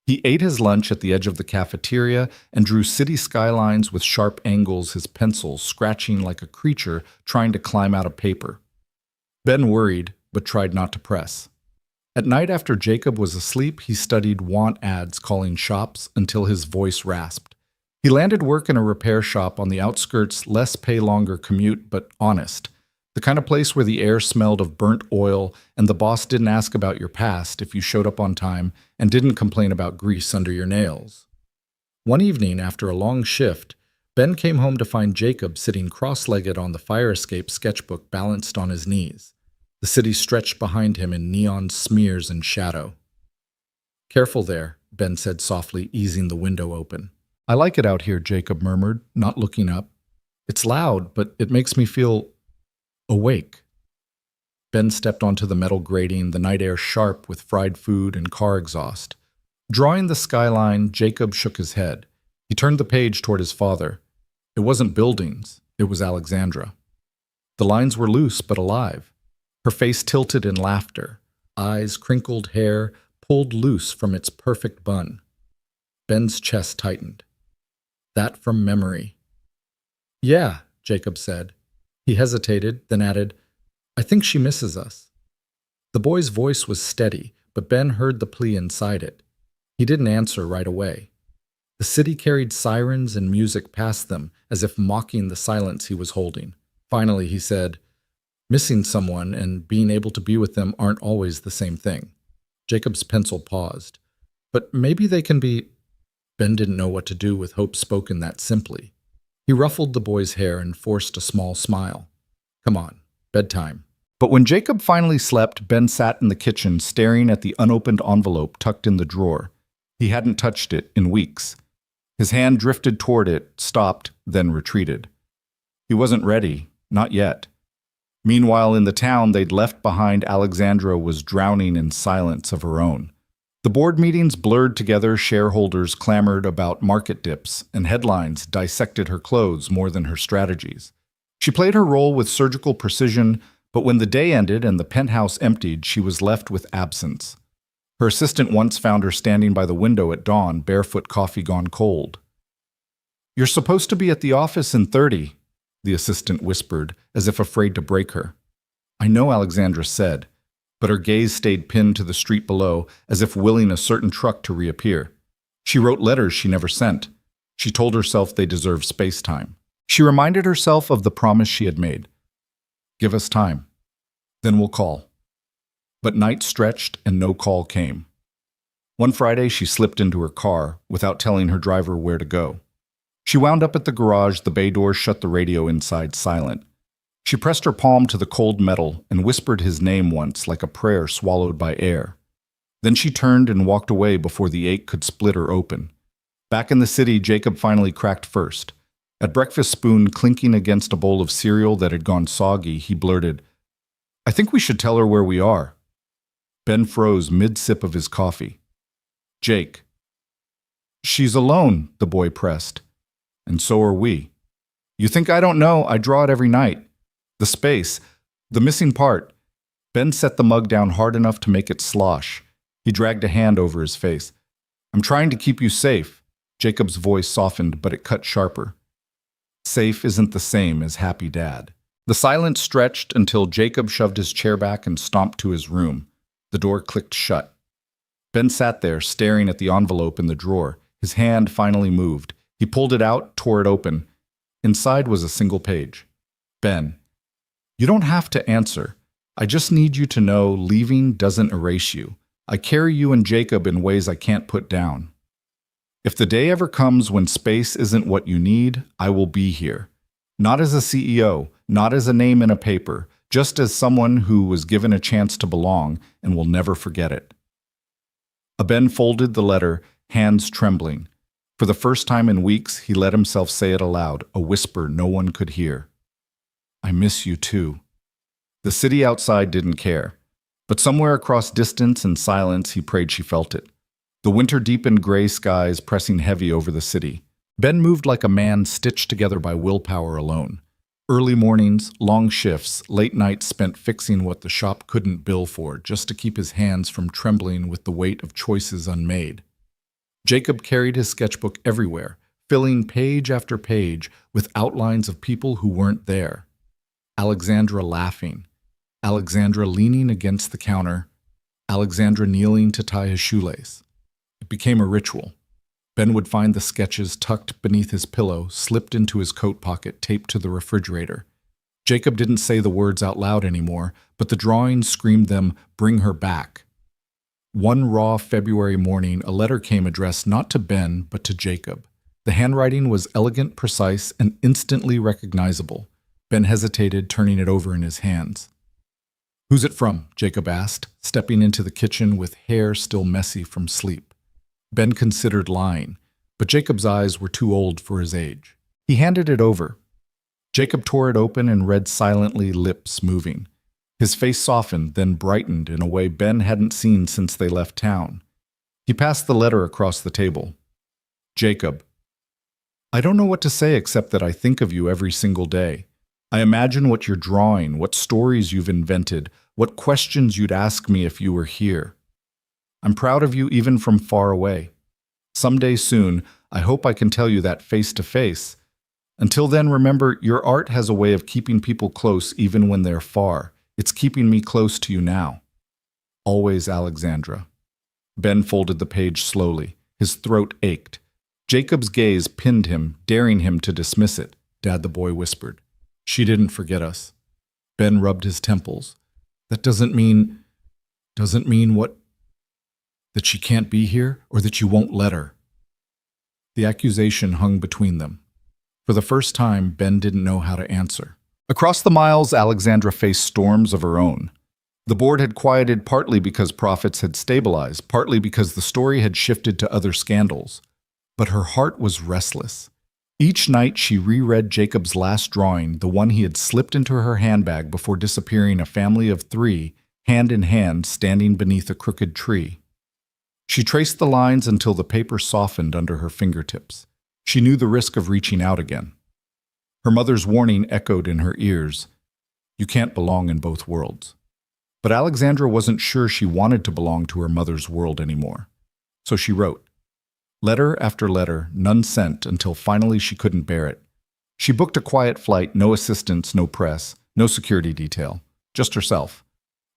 He ate his lunch at the edge of the cafeteria and drew city skylines with sharp angles, his pencil scratching like a creature trying to climb out of paper. Ben worried, but tried not to press. At night after Jacob was asleep, he studied want ads calling shops until his voice rasped. He landed work in a repair shop on the outskirts, less pay longer commute, but honest. The kind of place where the air smelled of burnt oil and the boss didn't ask about your past if you showed up on time and didn't complain about grease under your nails. One evening, after a long shift, Ben came home to find Jacob sitting cross-legged on the fire escape sketchbook balanced on his knees. The city stretched behind him in neon smears and shadow. "Careful there," Ben said softly, easing the window open. "I like it out here," Jacob murmured, not looking up. "It's loud, but it makes me feel awake." Ben stepped onto the metal grating, the night air sharp with fried food and car exhaust. Drawing the skyline, Jacob shook his head. He turned the page toward his father. It wasn't buildings, it was Alexandra. The lines were loose but alive. Her face tilted in laughter, eyes, crinkled hair, pulled loose from its perfect bun. Ben's chest tightened. That from memory. "Yeah," Jacob said. He hesitated, then added, "I think she misses us." The boy's voice was steady, but Ben heard the plea inside it. He didn't answer right away. The city carried sirens and music past them, as if mocking the silence he was holding. Finally, he said, "Missing someone and being able to be with them aren't always the same thing." Jacob's pencil paused. "But maybe they can be—" Ben didn't know what to do with hope spoken that simply. He ruffled the boy's hair and forced a small smile. "Come on, bedtime." But when Jacob finally slept, Ben sat in the kitchen staring at the unopened envelope tucked in the drawer. He hadn't touched it in weeks. His hand drifted toward it, stopped, then retreated. He wasn't ready, not yet. Meanwhile, in the town they'd left behind, Alexandra was drowning in silence of her own. The board meetings blurred together, shareholders clamored about market dips, and headlines dissected her clothes more than her strategies. She played her role with surgical precision, but when the day ended and the penthouse emptied, she was left with absence. Her assistant once found her standing by the window at dawn, barefoot, coffee gone cold. "You're supposed to be at the office in 30, the assistant whispered, as if afraid to break her. "I know," Alexandra said, but her gaze stayed pinned to the street below, as if willing a certain truck to reappear. She wrote letters she never sent. She told herself they deserved space-time. She reminded herself of the promise she had made. "Give us time. Then we'll call." But night stretched and no call came. One Friday, she slipped into her car without telling her driver where to go. She wound up at the garage, the bay door shut, the radio inside silent. She pressed her palm to the cold metal and whispered his name once like a prayer swallowed by air. Then she turned and walked away before the ache could split her open. Back in the city, Jacob finally cracked first. At breakfast, spoon clinking against a bowl of cereal that had gone soggy, he blurted, "I think we should tell her where we are." Ben froze mid-sip of his coffee. "Jake." "She's alone," the boy pressed. "And so are we." "You think I don't know? I draw it every night." The space, the missing part. Ben set the mug down hard enough to make it slosh. He dragged a hand over his face. "I'm trying to keep you safe." Jacob's voice softened, but it cut sharper. Safe isn't the same as happy, Dad. The silence stretched until Jacob shoved his chair back and stomped to his room. The door clicked shut. Ben sat there, staring at the envelope in the drawer. His hand finally moved. He pulled it out, tore it open. Inside was a single page. "Ben, you don't have to answer. I just need you to know leaving doesn't erase you. I carry you and Jacob in ways I can't put down. If the day ever comes when space isn't what you need, I will be here. Not as a CEO, not as a name in a paper, just as someone who was given a chance to belong and will never forget it." Ben folded the letter, hands trembling. For the first time in weeks, he let himself say it aloud, a whisper no one could hear. I miss you too. The city outside didn't care, but somewhere across distance and silence he prayed she felt it. The winter-deepened gray skies pressing heavy over the city. Ben moved like a man stitched together by willpower alone. Early mornings, long shifts, late nights spent fixing what the shop couldn't bill for just to keep his hands from trembling with the weight of choices unmade. Jacob carried his sketchbook everywhere, filling page after page with outlines of people who weren't there. Alexandra laughing, Alexandra leaning against the counter, Alexandra kneeling to tie his shoelace. It became a ritual. Ben would find the sketches tucked beneath his pillow, slipped into his coat pocket, taped to the refrigerator. Jacob didn't say the words out loud anymore, but the drawings screamed them, "Bring her back." One raw February morning, a letter came addressed not to Ben, but to Jacob. The handwriting was elegant, precise, and instantly recognizable. Ben hesitated, turning it over in his hands. "Who's it from?" Jacob asked, stepping into the kitchen with hair still messy from sleep. Ben considered lying, but Jacob's eyes were too old for his age. He handed it over. Jacob tore it open and read silently, lips moving. His face softened, then brightened in a way Ben hadn't seen since they left town. He passed the letter across the table. Jacob, I don't know what to say except that I think of you every single day. I imagine what you're drawing, what stories you've invented, what questions you'd ask me if you were here. I'm proud of you even from far away. Someday soon, I hope I can tell you that face to face. Until then, remember, your art has a way of keeping people close even when they're far. It's keeping me close to you now. Always, Alexandra. Ben folded the page slowly. His throat ached. Jacob's gaze pinned him, daring him to dismiss it. Dad, the boy whispered. She didn't forget us. Ben rubbed his temples. That doesn't mean what? That she can't be here, or that you won't let her? The accusation hung between them. For the first time, Ben didn't know how to answer. Across the miles, Alexandra faced storms of her own. The board had quieted partly because profits had stabilized, partly because the story had shifted to other scandals. But her heart was restless. Each night she reread Jacob's last drawing, the one he had slipped into her handbag before disappearing a family of 3, hand in hand, standing beneath a crooked tree. She traced the lines until the paper softened under her fingertips. She knew the risk of reaching out again. Her mother's warning echoed in her ears. You can't belong in both worlds. But Alexandra wasn't sure she wanted to belong to her mother's world anymore. So she wrote. Letter after letter, none sent until finally she couldn't bear it. She booked a quiet flight, no assistance, no press, no security detail, just herself.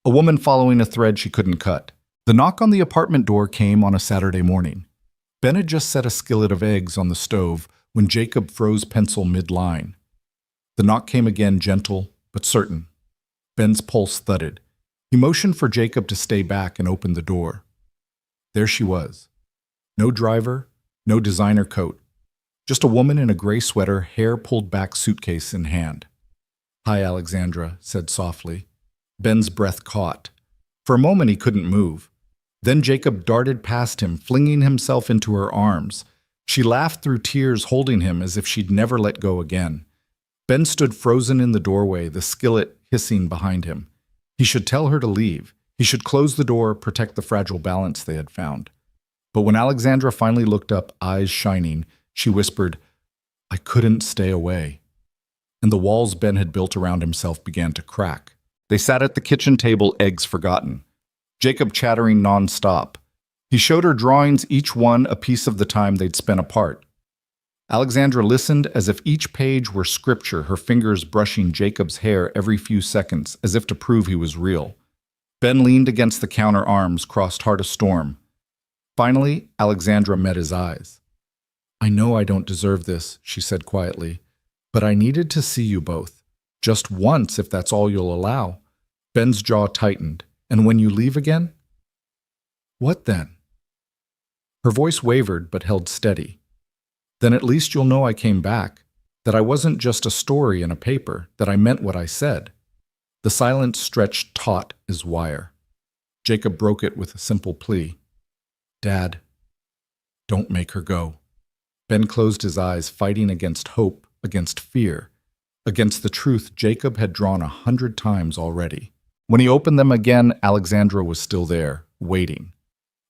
A woman following a thread she couldn't cut. The knock on the apartment door came on a Saturday morning. Ben had just set a skillet of eggs on the stove when Jacob froze pencil mid-line. The knock came again, gentle but certain. Ben's pulse thudded. He motioned for Jacob to stay back and opened the door. There she was. No driver, no designer coat. Just a woman in a gray sweater, hair pulled back, suitcase in hand. Hi, Alexandra, said softly. Ben's breath caught. For a moment he couldn't move. Then Jacob darted past him, flinging himself into her arms. She laughed through tears, holding him as if she'd never let go again. Ben stood frozen in the doorway, the skillet hissing behind him. He should tell her to leave. He should close the door, protect the fragile balance they had found. But when Alexandra finally looked up, eyes shining, she whispered, I couldn't stay away. And the walls Ben had built around himself began to crack. They sat at the kitchen table, eggs forgotten. Jacob chattering non-stop. He showed her drawings, each one a piece of the time they'd spent apart. Alexandra listened as if each page were scripture, her fingers brushing Jacob's hair every few seconds, as if to prove he was real. Ben leaned against the counter, arms crossed, heart a storm. Finally, Alexandra met his eyes. I know I don't deserve this, she said quietly, but I needed to see you both. Just once, if that's all you'll allow. Ben's jaw tightened. And when you leave again? What then? Her voice wavered but held steady. Then at least you'll know I came back, that I wasn't just a story in a paper, that I meant what I said. The silence stretched taut as wire. Jacob broke it with a simple plea. Dad, don't make her go. Ben closed his eyes, fighting against hope, against fear, against the truth Jacob had drawn 100 times already. When he opened them again, Alexandra was still there, waiting.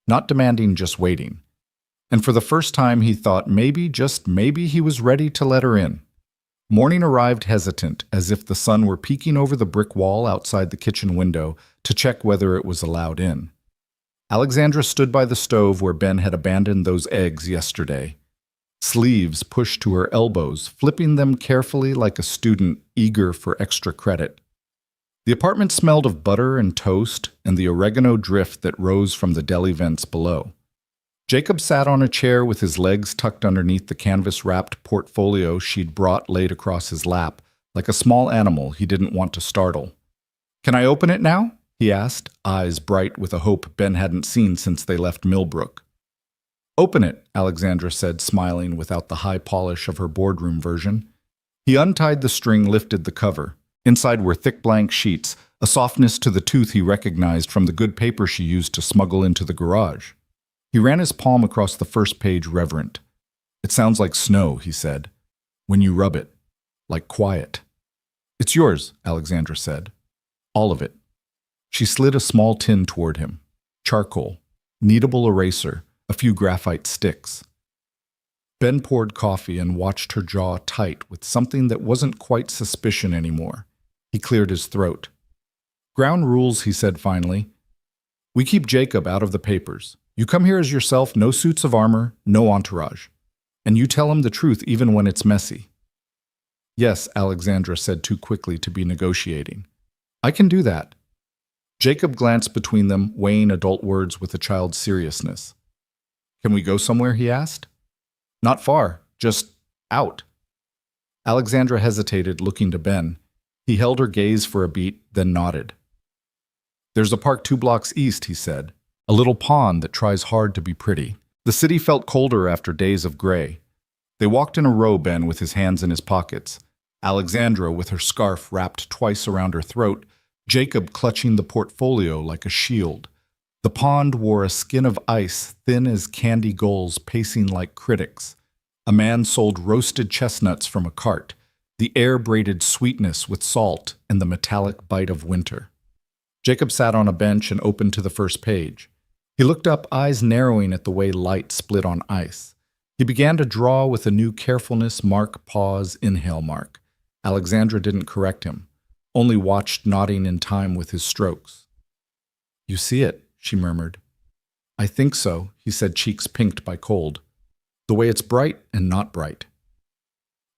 Not demanding, just waiting. And for the first time he thought maybe, just maybe, he was ready to let her in. Morning arrived hesitant, as if the sun were peeking over the brick wall outside the kitchen window to check whether it was allowed in. Alexandra stood by the stove where Ben had abandoned those eggs yesterday. Sleeves pushed to her elbows, flipping them carefully like a student eager for extra credit. The apartment smelled of butter and toast and the oregano drift that rose from the deli vents below. Jacob sat on a chair with his legs tucked underneath the canvas-wrapped portfolio she'd brought laid across his lap, like a small animal he didn't want to startle. "Can I open it now?" he asked, eyes bright with a hope Ben hadn't seen since they left Millbrook. "Open it," Alexandra said, smiling without the high polish of her boardroom version. He untied the string, lifted the cover. Inside were thick blank sheets, a softness to the tooth he recognized from the good paper she used to smuggle into the garage. He ran his palm across the first page, reverent. "It sounds like snow," he said, "when you rub it, like quiet." "It's yours," Alexandra said. "All of it." She slid a small tin toward him. Charcoal, kneadable eraser, a few graphite sticks. Ben poured coffee and watched her jaw tight with something that wasn't quite suspicion anymore. He cleared his throat. "Ground rules," he said finally. "We keep Jacob out of the papers. You come here as yourself, no suits of armor, no entourage. And you tell him the truth even when it's messy." "Yes," Alexandra said too quickly to be negotiating. "I can do that." Jacob glanced between them, weighing adult words with a child's seriousness. "Can we go somewhere?" he asked. "Not far, just out." Alexandra hesitated, looking to Ben. He held her gaze for a beat, then nodded. "There's a park 2 blocks east," he said. "A little pond that tries hard to be pretty." The city felt colder after days of gray. They walked in a row, Ben with his hands in his pockets, Alexandra with her scarf wrapped twice around her throat, Jacob clutching the portfolio like a shield. The pond wore a skin of ice thin as candy gulls pacing like critics. A man sold roasted chestnuts from a cart, the air braided sweetness with salt and the metallic bite of winter. Jacob sat on a bench and opened to the first page. He looked up, eyes narrowing at the way light split on ice. He began to draw with a new carefulness, mark, pause, inhale mark. Alexandra didn't correct him, only watched, nodding in time with his strokes. "You see it," she murmured. "I think so," he said, cheeks pinked by cold. "The way it's bright and not bright."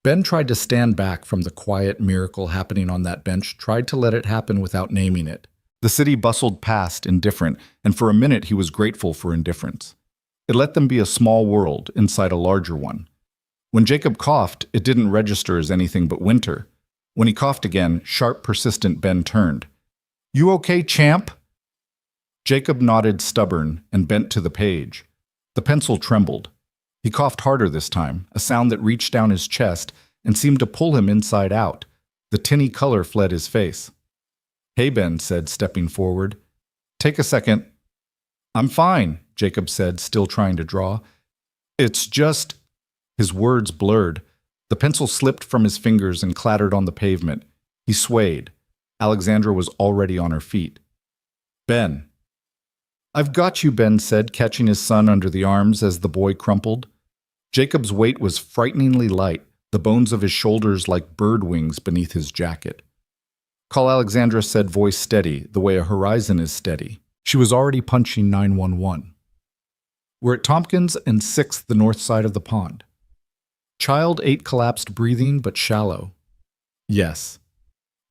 Ben tried to stand back from the quiet miracle happening on that bench, tried to let it happen without naming it. The city bustled past, indifferent, and for a minute he was grateful for indifference. It let them be a small world inside a larger one. When Jacob coughed, it didn't register as anything but winter. When he coughed again, sharp, persistent, Ben turned. "You okay, champ?" Jacob nodded, stubborn, and bent to the page. The pencil trembled. He coughed harder this time, a sound that reached down his chest and seemed to pull him inside out. The tinny color fled his face. "Hey, Ben," said, stepping forward. "Take a second." "I'm fine," Jacob said, still trying to draw. "It's just—" His words blurred. The pencil slipped from his fingers and clattered on the pavement. He swayed. Alexandra was already on her feet. "Ben." "I've got you," Ben said, catching his son under the arms as the boy crumpled. Jacob's weight was frighteningly light, the bones of his shoulders like bird wings beneath his jacket. "Call Alexandra," said, voice steady, the way a horizon is steady. She was already punching 911. "We're at Tompkins and 6th, the north side of the pond." Child 8 collapsed, breathing but shallow. "Yes."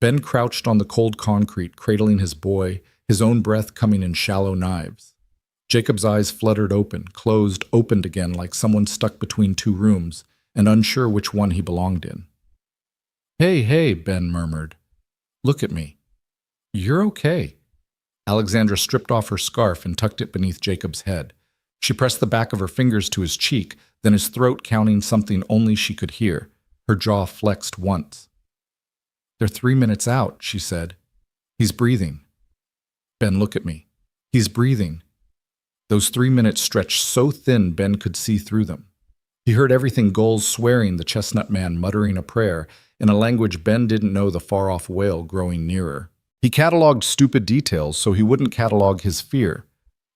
Ben crouched on the cold concrete, cradling his boy, his own breath coming in shallow knives. Jacob's eyes fluttered open, closed, opened again like someone stuck between 2 rooms and unsure which one he belonged in. Hey, Ben murmured. "Look at me." "You're okay." Alexandra stripped off her scarf and tucked it beneath Jacob's head. She pressed the back of her fingers to his cheek, then his throat, counting something only she could hear. Her jaw flexed once. "They're 3 minutes out," she said. "He's breathing." "Ben, look at me." "He's breathing." Those 3 minutes stretched so thin Ben could see through them. He heard everything: gulls swearing, the chestnut man muttering a prayer, in a language Ben didn't know, the far-off wail growing nearer. He cataloged stupid details so he wouldn't catalog his fear.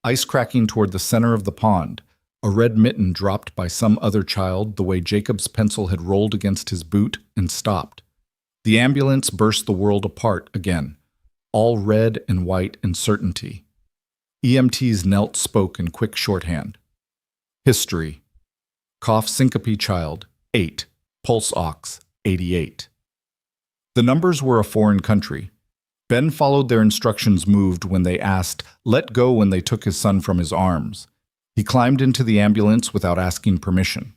Ice cracking toward the center of the pond, a red mitten dropped by some other child, the way Jacob's pencil had rolled against his boot and stopped. The ambulance burst the world apart again, all red and white and certainty. EMTs knelt, spoke in quick shorthand. History. Cough syncope child, 8. Pulse ox, 88. The numbers were a foreign country. Ben followed their instructions, moved when they asked, let go when they took his son from his arms. He climbed into the ambulance without asking permission.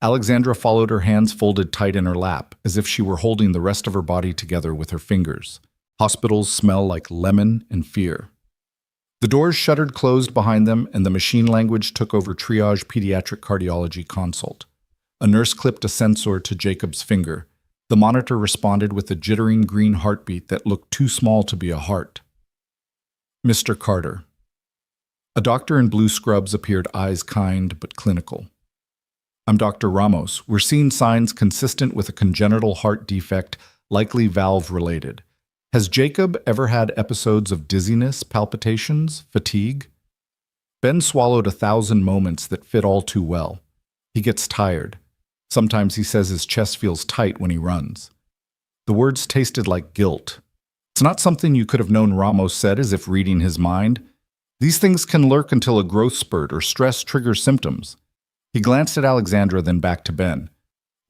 Alexandra followed, her hands folded tight in her lap, as if she were holding the rest of her body together with her fingers. Hospitals smell like lemon and fear. The doors shuttered closed behind them, and the machine language took over triage pediatric cardiology consult. A nurse clipped a sensor to Jacob's finger. The monitor responded with a jittering green heartbeat that looked too small to be a heart. Mr. Carter. A doctor in blue scrubs appeared, eyes kind but clinical. I'm Dr. Ramos. We're seeing signs consistent with a congenital heart defect, likely valve-related. Has Jacob ever had episodes of dizziness, palpitations, fatigue? Ben swallowed 1,000 moments that fit all too well. He gets tired. Sometimes he says his chest feels tight when he runs. The words tasted like guilt. It's not something you could have known, Ramos said, as if reading his mind. These things can lurk until a growth spurt or stress triggers symptoms. He glanced at Alexandra, then back to Ben.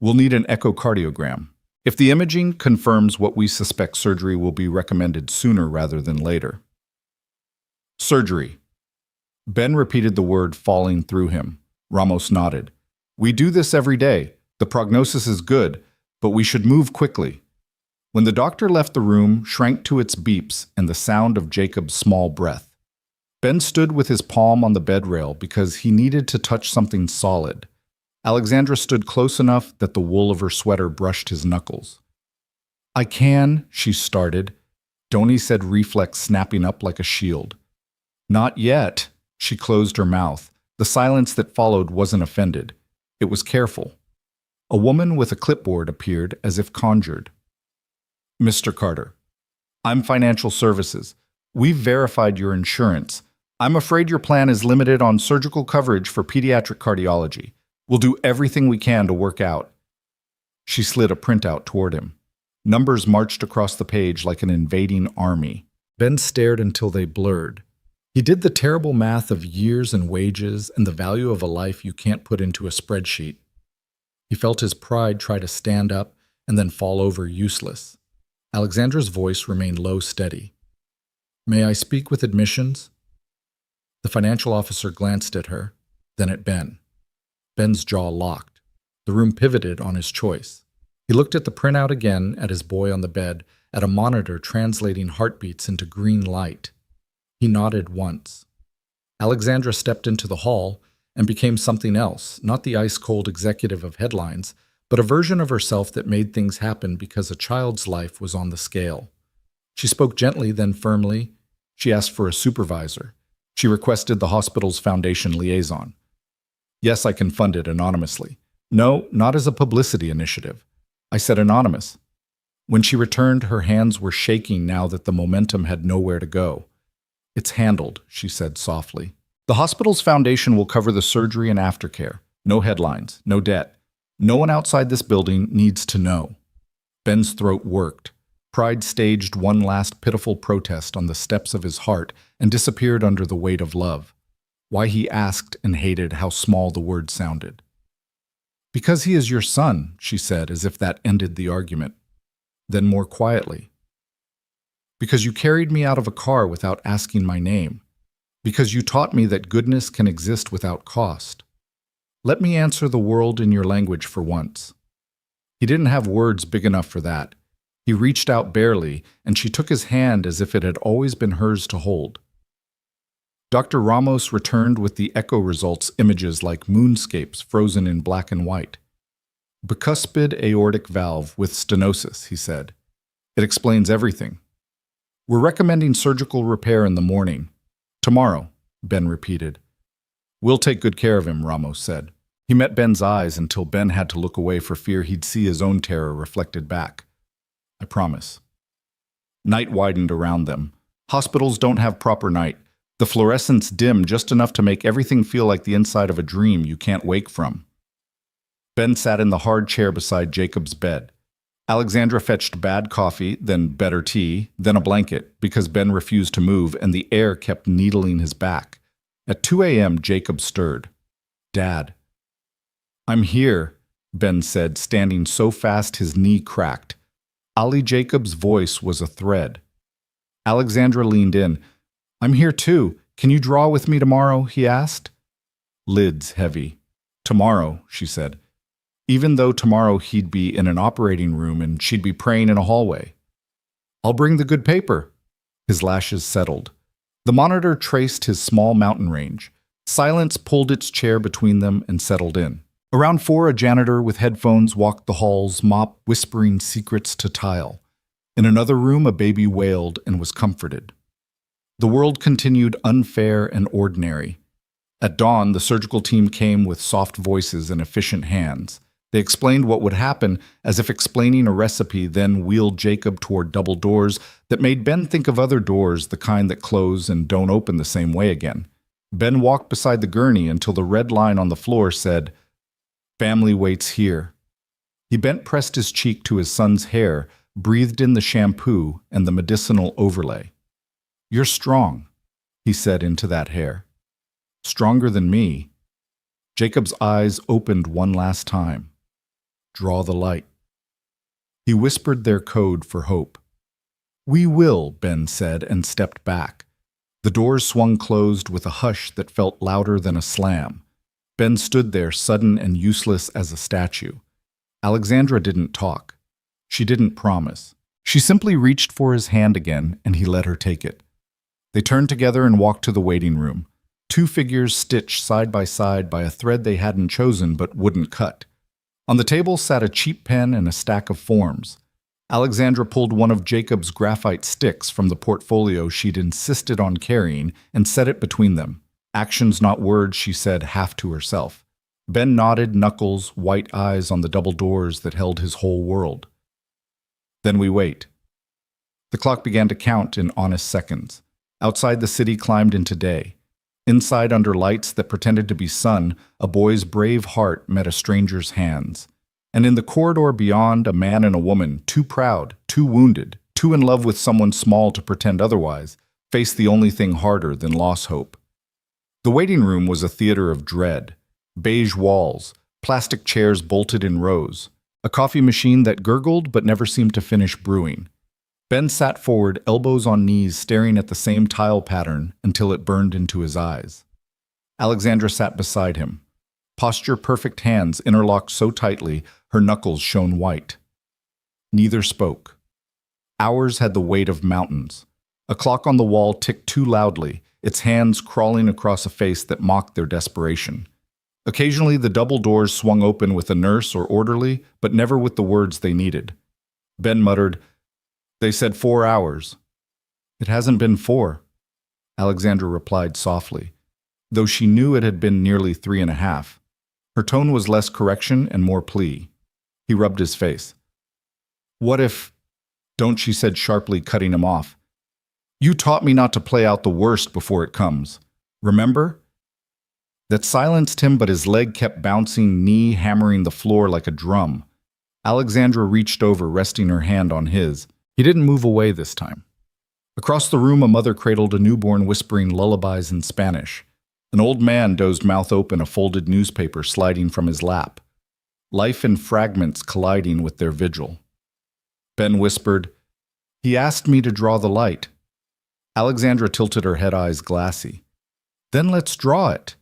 We'll need an echocardiogram. If the imaging confirms what we suspect, surgery will be recommended sooner rather than later. Surgery. Ben repeated the word, falling through him. Ramos nodded. We do this every day. The prognosis is good, but we should move quickly. When the doctor left, the room shrank to its beeps and the sound of Jacob's small breath. Ben stood with his palm on the bed rail because he needed to touch something solid. Alexandra stood close enough that the wool of her sweater brushed his knuckles. I can, she started. Donnie said, reflex snapping up like a shield. Not yet. She closed her mouth. The silence that followed wasn't offended. It was careful. A woman with a clipboard appeared, as if conjured. Mr. Carter, I'm Financial Services. We've verified your insurance. I'm afraid your plan is limited on surgical coverage for pediatric cardiology. We'll do everything we can to work out. She slid a printout toward him. Numbers marched across the page like an invading army. Ben stared until they blurred. He did the terrible math of years and wages and the value of a life you can't put into a spreadsheet. He felt his pride try to stand up and then fall over, useless. Alexandra's voice remained low, steady. May I speak with admissions? The financial officer glanced at her, then at Ben. Ben's jaw locked. The room pivoted on his choice. He looked at the printout again, at his boy on the bed, at a monitor translating heartbeats into green light. He nodded once. Alexandra stepped into the hall and became something else, not the ice-cold executive of headlines, but a version of herself that made things happen because a child's life was on the scale. She spoke gently, then firmly. She asked for a supervisor. She requested the hospital's foundation liaison. Yes, I can fund it anonymously. No, not as a publicity initiative. I said anonymous. When she returned, her hands were shaking now that the momentum had nowhere to go. It's handled, she said softly. The hospital's foundation will cover the surgery and aftercare. No headlines, no debt. No one outside this building needs to know. Ben's throat worked. Pride staged one last pitiful protest on the steps of his heart and disappeared under the weight of love. Why, he asked and hated how small the word sounded. Because he is your son, she said, as if that ended the argument. Then more quietly. Because you carried me out of a car without asking my name. Because you taught me that goodness can exist without cost. Let me answer the world in your language for once. He didn't have words big enough for that. He reached out barely, and she took his hand as if it had always been hers to hold. Dr. Ramos returned with the echo results, images like moonscapes frozen in black and white. Bicuspid aortic valve with stenosis, he said. It explains everything. We're recommending surgical repair in the morning. Tomorrow, Ben repeated. We'll take good care of him, Ramos said. He met Ben's eyes until Ben had to look away for fear he'd see his own terror reflected back. I promise. Night widened around them. Hospitals don't have proper night. The fluorescence dim just enough to make everything feel like the inside of a dream you can't wake from. Ben sat in the hard chair beside Jacob's bed. Alexandra fetched bad coffee, then better tea, then a blanket, because Ben refused to move and the air kept needling his back. At 2 a.m., Jacob stirred. "Dad." "I'm here," Ben said, standing so fast his knee cracked. Ali Jacob's voice was a thread. Alexandra leaned in. "I'm here too. Can you draw with me tomorrow?" he asked. Lids heavy. "Tomorrow," she said. Even though tomorrow he'd be in an operating room and she'd be praying in a hallway. "I'll bring the good paper." His lashes settled. The monitor traced his small mountain range. Silence pulled its chair between them and settled in. Around 4, a janitor with headphones walked the halls, mop whispering secrets to tile. In another room, a baby wailed and was comforted. The world continued unfair and ordinary. At dawn, the surgical team came with soft voices and efficient hands. They explained what would happen, as if explaining a recipe, then wheeled Jacob toward double doors that made Ben think of other doors, the kind that close and don't open the same way again. Ben walked beside the gurney until the red line on the floor said, "Family waits here." He pressed his cheek to his son's hair, breathed in the shampoo and the medicinal overlay. "You're strong," he said into that hair. "Stronger than me." Jacob's eyes opened one last time. "Draw the light." He whispered their code for hope. "We will," Ben said and stepped back. The doors swung closed with a hush that felt louder than a slam. Ben stood there, sudden and useless as a statue. Alexandra didn't talk. She didn't promise. She simply reached for his hand again, and he let her take it. They turned together and walked to the waiting room. Two figures stitched side by a thread they hadn't chosen but wouldn't cut. On the table sat a cheap pen and a stack of forms. Alexandra pulled one of Jacob's graphite sticks from the portfolio she'd insisted on carrying and set it between them. "Actions, not words," she said, half to herself. Ben nodded, knuckles, white eyes on the double doors that held his whole world. Then we wait. The clock began to count in honest seconds. Outside, the city climbed into day. Inside, under lights that pretended to be sun, a boy's brave heart met a stranger's hands. And in the corridor beyond, a man and a woman, too proud, too wounded, too in love with someone small to pretend otherwise, faced the only thing harder than lost hope. The waiting room was a theater of dread. Beige walls, plastic chairs bolted in rows, a coffee machine that gurgled but never seemed to finish brewing. Ben sat forward, elbows on knees, staring at the same tile pattern until it burned into his eyes. Alexandra sat beside him. Posture-perfect hands interlocked so tightly, her knuckles shone white. Neither spoke. Hours had the weight of mountains. A clock on the wall ticked too loudly, its hands crawling across a face that mocked their desperation. Occasionally, the double doors swung open with a nurse or orderly, but never with the words they needed. Ben muttered, "They said 4 hours." "It hasn't been 4, Alexandra replied softly, though she knew it had been nearly 3.5. Her tone was less correction and more plea. He rubbed his face. "What if—" "Don't," she said sharply, cutting him off. "You taught me not to play out the worst before it comes. Remember?" That silenced him, but his leg kept bouncing, knee hammering the floor like a drum. Alexandra reached over, resting her hand on his. He didn't move away this time. Across the room, a mother cradled a newborn, whispering lullabies in Spanish. An old man dozed, mouth open, a folded newspaper sliding from his lap. Life in fragments colliding with their vigil. Ben whispered, "He asked me to draw the light." Alexandra tilted her head, eyes glassy. "Then let's draw it."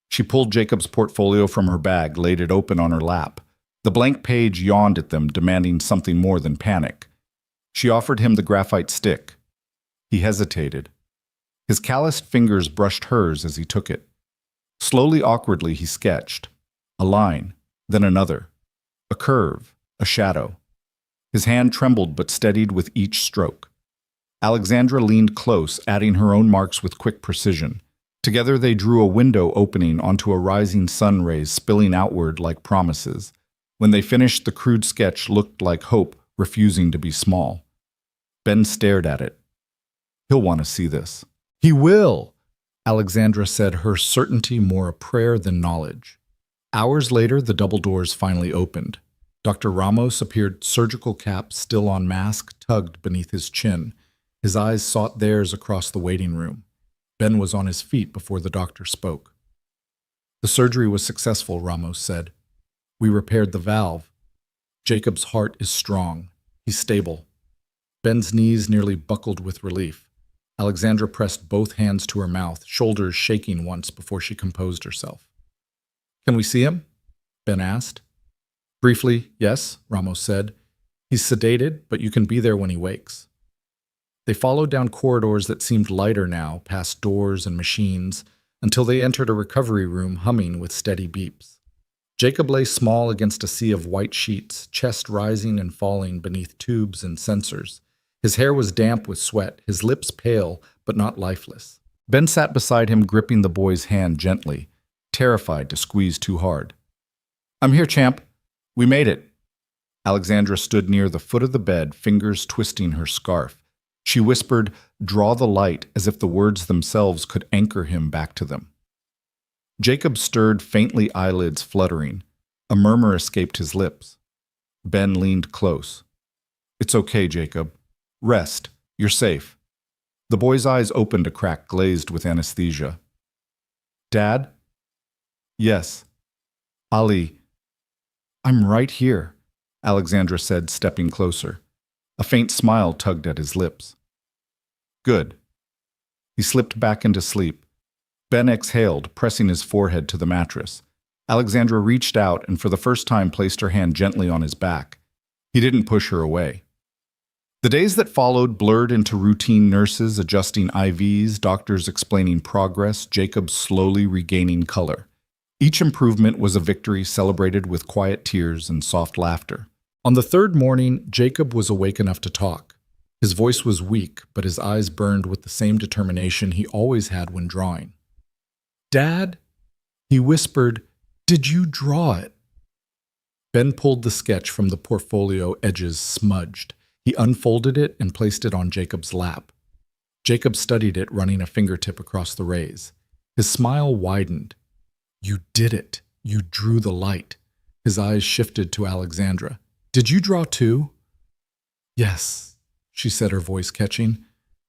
She pulled Jacob's portfolio from her bag, laid it open on her lap. The blank page yawned at them, demanding something more than panic. She offered him the graphite stick. He hesitated. His calloused fingers brushed hers as he took it. Slowly, awkwardly, he sketched. A line, then another. A curve, a shadow. His hand trembled but steadied with each stroke. Alexandra leaned close, adding her own marks with quick precision. Together they drew a window opening onto a rising sun rays spilling outward like promises. When they finished, the crude sketch looked like hope refusing to be small. Ben stared at it. He'll want to see this. He will, Alexandra said, her certainty more a prayer than knowledge. Hours later, the double doors finally opened. Dr. Ramos appeared, surgical cap still on mask, tugged beneath his chin. His eyes sought theirs across the waiting room. Ben was on his feet before the doctor spoke. The surgery was successful, Ramos said. We repaired the valve. Jacob's heart is strong. He's stable. Ben's knees nearly buckled with relief. Alexandra pressed both hands to her mouth, shoulders shaking once before she composed herself. Can we see him? Ben asked. Briefly, yes, Ramos said. He's sedated, but you can be there when he wakes. They followed down corridors that seemed lighter now, past doors and machines, until they entered a recovery room humming with steady beeps. Jacob lay small against a sea of white sheets, chest rising and falling beneath tubes and sensors. His hair was damp with sweat, his lips pale, but not lifeless. Ben sat beside him, gripping the boy's hand gently, terrified to squeeze too hard. I'm here, champ. We made it. Alexandra stood near the foot of the bed, fingers twisting her scarf. She whispered, draw the light, as if the words themselves could anchor him back to them. Jacob stirred, faintly, eyelids fluttering. A murmur escaped his lips. Ben leaned close. It's okay, Jacob. Rest. You're safe. The boy's eyes opened a crack, glazed with anesthesia. Dad? Yes. Ali. I'm right here, Alexandra said, stepping closer. A faint smile tugged at his lips. Good. He slipped back into sleep. Ben exhaled, pressing his forehead to the mattress. Alexandra reached out and for the first time placed her hand gently on his back. He didn't push her away. The days that followed blurred into routine, nurses adjusting IVs, doctors explaining progress, Jacob slowly regaining color. Each improvement was a victory celebrated with quiet tears and soft laughter. On the third morning, Jacob was awake enough to talk. His voice was weak, but his eyes burned with the same determination he always had when drawing. Dad? He whispered, did you draw it? Ben pulled the sketch from the portfolio, edges smudged. He unfolded it and placed it on Jacob's lap. Jacob studied it, running a fingertip across the rays. His smile widened. You did it. You drew the light. His eyes shifted to Alexandra. Did you draw too? Yes, she said, her voice catching.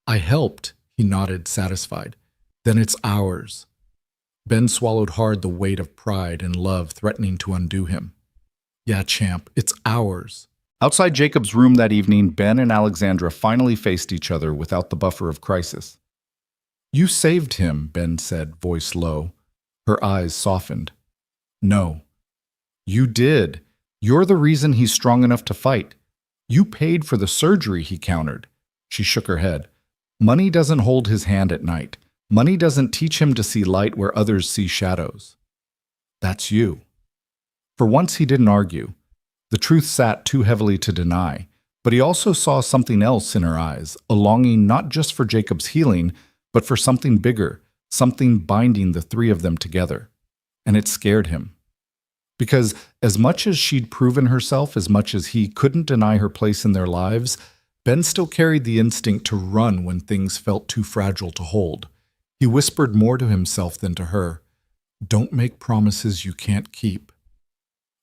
I helped, he nodded, satisfied. Then it's ours. Ben swallowed hard, the weight of pride and love threatening to undo him. Yeah, champ, it's ours. Outside Jacob's room that evening, Ben and Alexandra finally faced each other without the buffer of crisis. You saved him, Ben said, voice low. Her eyes softened. No. You did. You're the reason he's strong enough to fight. You paid for the surgery, he countered. She shook her head. Money doesn't hold his hand at night. Money doesn't teach him to see light where others see shadows. That's you. For once he didn't argue. The truth sat too heavily to deny, but he also saw something else in her eyes, a longing not just for Jacob's healing, but for something bigger, something binding the three of them together. And it scared him. Because as much as she'd proven herself, as much as he couldn't deny her place in their lives, Ben still carried the instinct to run when things felt too fragile to hold. He whispered more to himself than to her. Don't make promises you can't keep.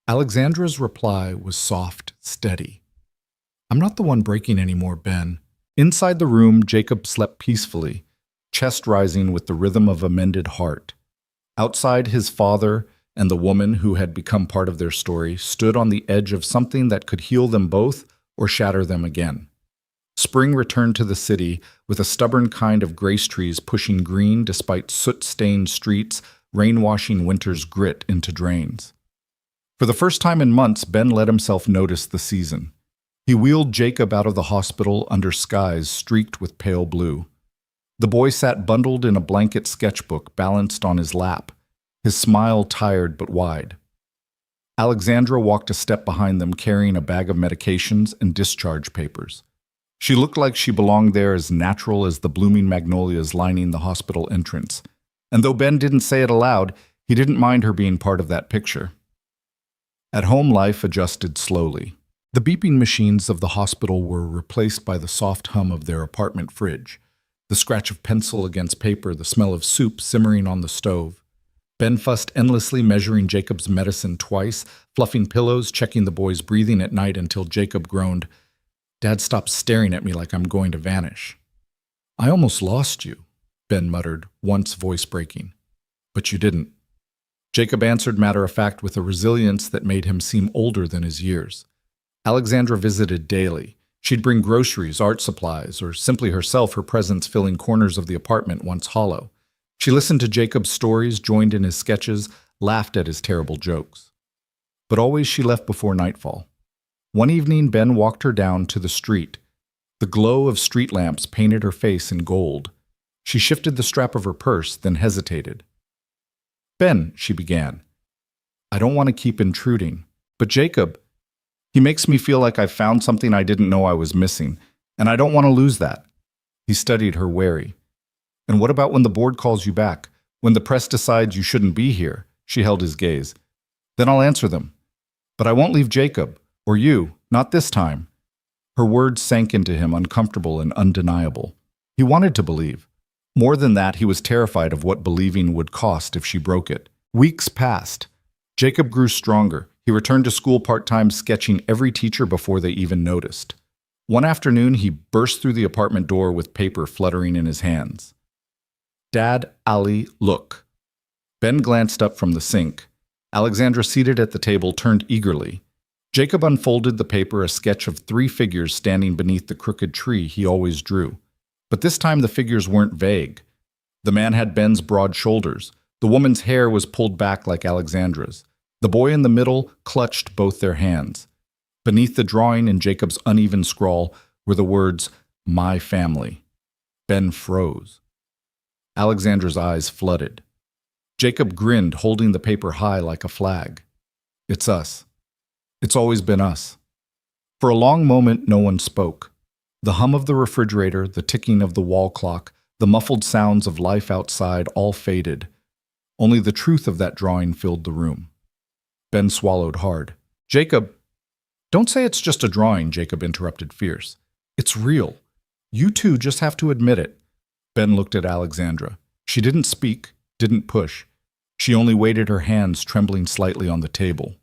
Alexandra's reply was soft, steady. I'm not the one breaking anymore, Ben. Inside the room, Jacob slept peacefully, chest rising with the rhythm of a mended heart. Outside, his father and the woman who had become part of their story stood on the edge of something that could heal them both or shatter them again. Spring returned to the city with a stubborn kind of grace trees pushing green despite soot-stained streets, rain-washing winter's grit into drains. For the first time in months, Ben let himself notice the season. He wheeled Jacob out of the hospital under skies streaked with pale blue. The boy sat bundled in a blanket sketchbook balanced on his lap, his smile tired but wide. Alexandra walked a step behind them carrying a bag of medications and discharge papers. She looked like she belonged there, as natural as the blooming magnolias lining the hospital entrance. And though Ben didn't say it aloud, he didn't mind her being part of that picture. At home, life adjusted slowly. The beeping machines of the hospital were replaced by the soft hum of their apartment fridge, the scratch of pencil against paper, the smell of soup simmering on the stove. Ben fussed endlessly, measuring Jacob's medicine twice, fluffing pillows, checking the boy's breathing at night until Jacob groaned, "Dad, stop staring at me like I'm going to vanish." "I almost lost you," Ben muttered, once voice breaking. "But you didn't." Jacob answered matter-of-fact with a resilience that made him seem older than his years. Alexandra visited daily. She'd bring groceries, art supplies, or simply herself, her presence filling corners of the apartment once hollow. She listened to Jacob's stories, joined in his sketches, laughed at his terrible jokes. But always she left before nightfall. One evening, Ben walked her down to the street. The glow of street lamps painted her face in gold. She shifted the strap of her purse, then hesitated. "Ben," she began, "I don't want to keep intruding, but Jacob, he makes me feel like I've found something I didn't know I was missing, and I don't want to lose that." He studied her wary. "And what about when the board calls you back? When the press decides you shouldn't be here?" She held his gaze. "Then I'll answer them. But I won't leave Jacob, or you, not this time." Her words sank into him, uncomfortable and undeniable. He wanted to believe. More than that, he was terrified of what believing would cost if she broke it. Weeks passed. Jacob grew stronger. He returned to school part-time, sketching every teacher before they even noticed. One afternoon, he burst through the apartment door with paper fluttering in his hands. "Dad, Ali, look." Ben glanced up from the sink. Alexandra, seated at the table, turned eagerly. Jacob unfolded the paper, a sketch of 3 figures standing beneath the crooked tree he always drew. But this time the figures weren't vague. The man had Ben's broad shoulders. The woman's hair was pulled back like Alexandra's. The boy in the middle clutched both their hands. Beneath the drawing, in Jacob's uneven scrawl, were the words, "My family." Ben froze. Alexandra's eyes flooded. Jacob grinned, holding the paper high like a flag. "It's us. It's always been us." For a long moment, no one spoke. The hum of the refrigerator, the ticking of the wall clock, the muffled sounds of life outside all faded. Only the truth of that drawing filled the room. Ben swallowed hard. "Jacob—" "Don't say it's just a drawing," Jacob interrupted fierce. "It's real. You two just have to admit it." Ben looked at Alexandra. She didn't speak, didn't push. She only weighted her hands, trembling slightly on the table.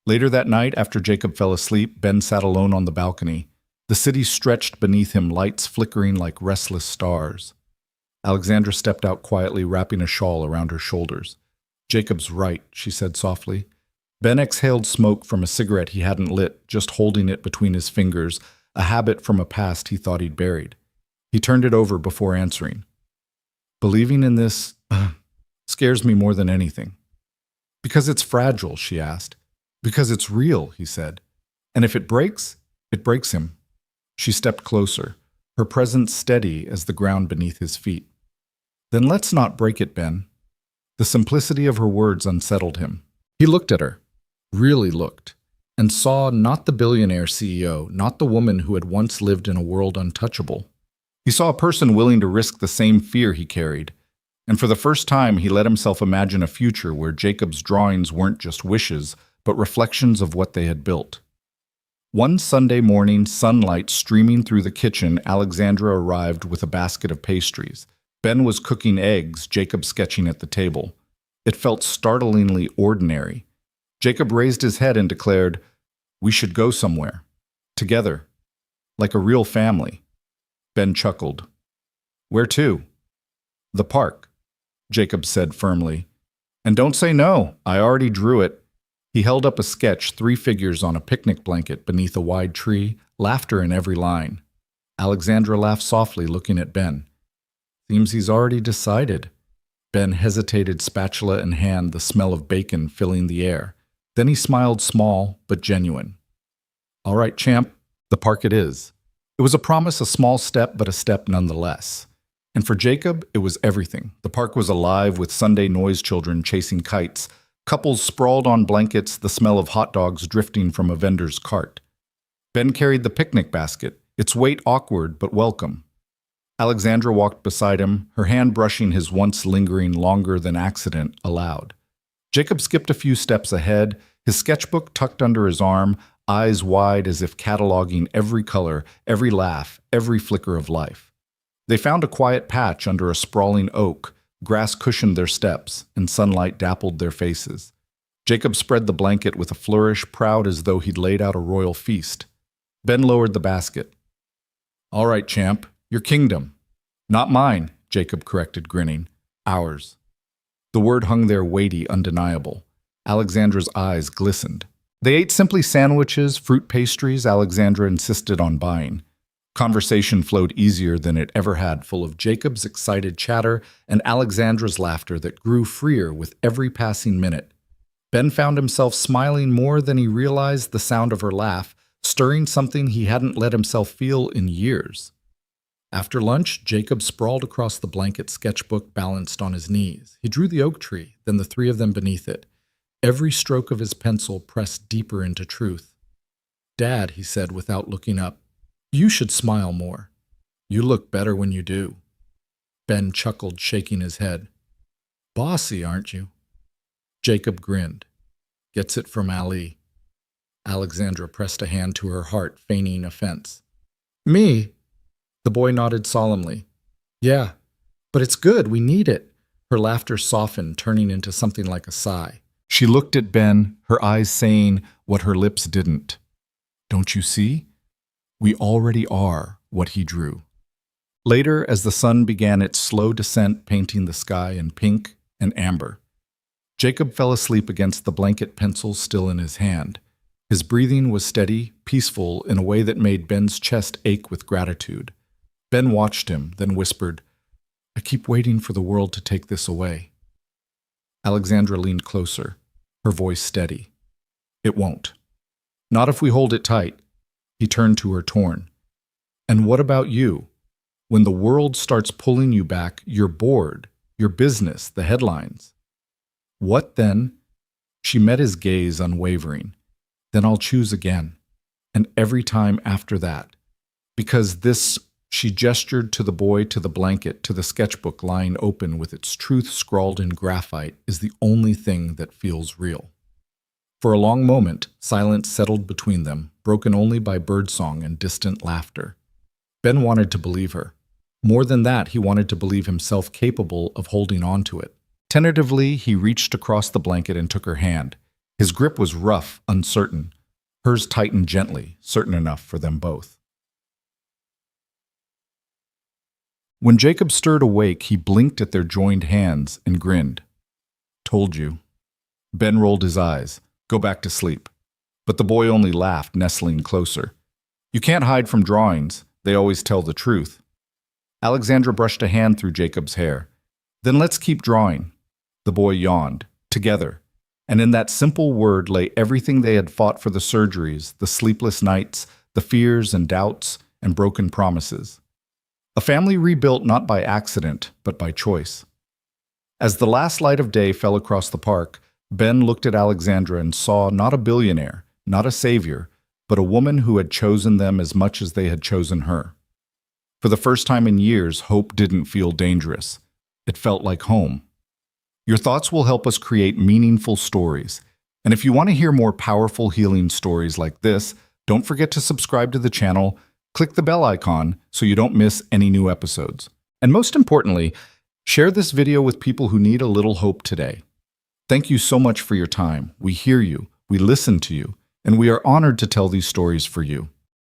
Later that night, after Jacob fell asleep, Ben sat alone on the balcony. The city stretched beneath him, lights flickering like restless stars. Alexandra stepped out quietly, wrapping a shawl around her shoulders. "Jacob's right," she said softly. Ben exhaled smoke from a cigarette he hadn't lit, just holding it between his fingers, a habit from a past he thought he'd buried. He turned it over before answering. "Believing in this scares me more than anything." "Because it's fragile," she asked. "Because it's real," he said. "And if it breaks him." She stepped closer, her presence steady as the ground beneath his feet. "Then let's not break it, Ben." The simplicity of her words unsettled him. He looked at her, really looked, and saw not the billionaire CEO, not the woman who had once lived in a world untouchable. He saw a person willing to risk the same fear he carried, and for the first time he let himself imagine a future where Jacob's drawings weren't just wishes, but reflections of what they had built. One Sunday morning, sunlight streaming through the kitchen, Alexandra arrived with a basket of pastries. Ben was cooking eggs, Jacob sketching at the table. It felt startlingly ordinary. Jacob raised his head and declared, "We should go somewhere. Together. Like a real family." Ben chuckled. "Where to?" "The park," Jacob said firmly. "And don't say no. I already drew it." He held up a sketch, 3 figures on a picnic blanket beneath a wide tree, laughter in every line. Alexandra laughed softly, looking at Ben. "Seems he's already decided." Ben hesitated, spatula in hand, the smell of bacon filling the air. Then he smiled, small but genuine. "All right, champ, the park it is." It was a promise, a small step, but a step nonetheless. And for Jacob, it was everything. The park was alive with Sunday noise children chasing kites, couples sprawled on blankets, the smell of hot dogs drifting from a vendor's cart. Ben carried the picnic basket, its weight awkward but welcome. Alexandra walked beside him, her hand brushing his once lingering longer than accident allowed. Jacob skipped a few steps ahead, his sketchbook tucked under his arm, eyes wide as if cataloging every color, every laugh, every flicker of life. They found a quiet patch under a sprawling oak. Grass cushioned their steps, and sunlight dappled their faces. Jacob spread the blanket with a flourish, proud as though he'd laid out a royal feast. Ben lowered the basket. "All right, champ, your kingdom." "Not mine," Jacob corrected, grinning. "Ours." The word hung there weighty, undeniable. Alexandra's eyes glistened. They ate simply sandwiches, fruit pastries Alexandra insisted on buying. Conversation flowed easier than it ever had, full of Jacob's excited chatter and Alexandra's laughter that grew freer with every passing minute. Ben found himself smiling more than he realized, the sound of her laugh, stirring something he hadn't let himself feel in years. After lunch, Jacob sprawled across the blanket sketchbook balanced on his knees. He drew the oak tree, then the three of them beneath it. Every stroke of his pencil pressed deeper into truth. "Dad," he said without looking up, "you should smile more. You look better when you do." Ben chuckled, shaking his head. "Bossy, aren't you?" Jacob grinned. "Gets it from Ali." Alexandra pressed a hand to her heart, feigning offense. "Me?" The boy nodded solemnly. "Yeah, but it's good. We need it." Her laughter softened, turning into something like a sigh. She looked at Ben, her eyes saying what her lips didn't. "Don't you see? We already are what he drew." Later, as the sun began its slow descent, painting the sky in pink and amber, Jacob fell asleep against the blanket, pencil still in his hand. His breathing was steady, peaceful, in a way that made Ben's chest ache with gratitude. Ben watched him, then whispered, "I keep waiting for the world to take this away." Alexandra leaned closer, her voice steady. "It won't. Not if we hold it tight." He turned to her, torn. "And what about you? When the world starts pulling you back, you're bored, your business, the headlines." "What then?" She met his gaze, unwavering. "Then I'll choose again. And every time after that. Because this," she gestured to the boy, to the blanket, to the sketchbook lying open with its truth scrawled in graphite, "is the only thing that feels real." For a long moment, silence settled between them, broken only by birdsong and distant laughter. Ben wanted to believe her. More than that, he wanted to believe himself capable of holding on to it. Tentatively, he reached across the blanket and took her hand. His grip was rough, uncertain. Hers tightened gently, certain enough for them both. When Jacob stirred awake, he blinked at their joined hands and grinned. "Told you." Ben rolled his eyes. "Go back to sleep." But the boy only laughed, nestling closer. "You can't hide from drawings. They always tell the truth." Alexandra brushed a hand through Jacob's hair. "Then let's keep drawing." The boy yawned. "Together." And in that simple word lay everything they had fought for: the surgeries, the sleepless nights, the fears and doubts and broken promises. A family rebuilt not by accident, but by choice. As the last light of day fell across the park, Ben looked at Alexandra and saw not a billionaire, not a savior, but a woman who had chosen them as much as they had chosen her. For the first time in years, hope didn't feel dangerous. It felt like home. Your thoughts will help us create meaningful stories. And if you want to hear more powerful healing stories like this, don't forget to subscribe to the channel, click the bell icon so you don't miss any new episodes. And most importantly, share this video with people who need a little hope today. Thank you so much for your time. We hear you, we listen to you, and we are honored to tell these stories for you.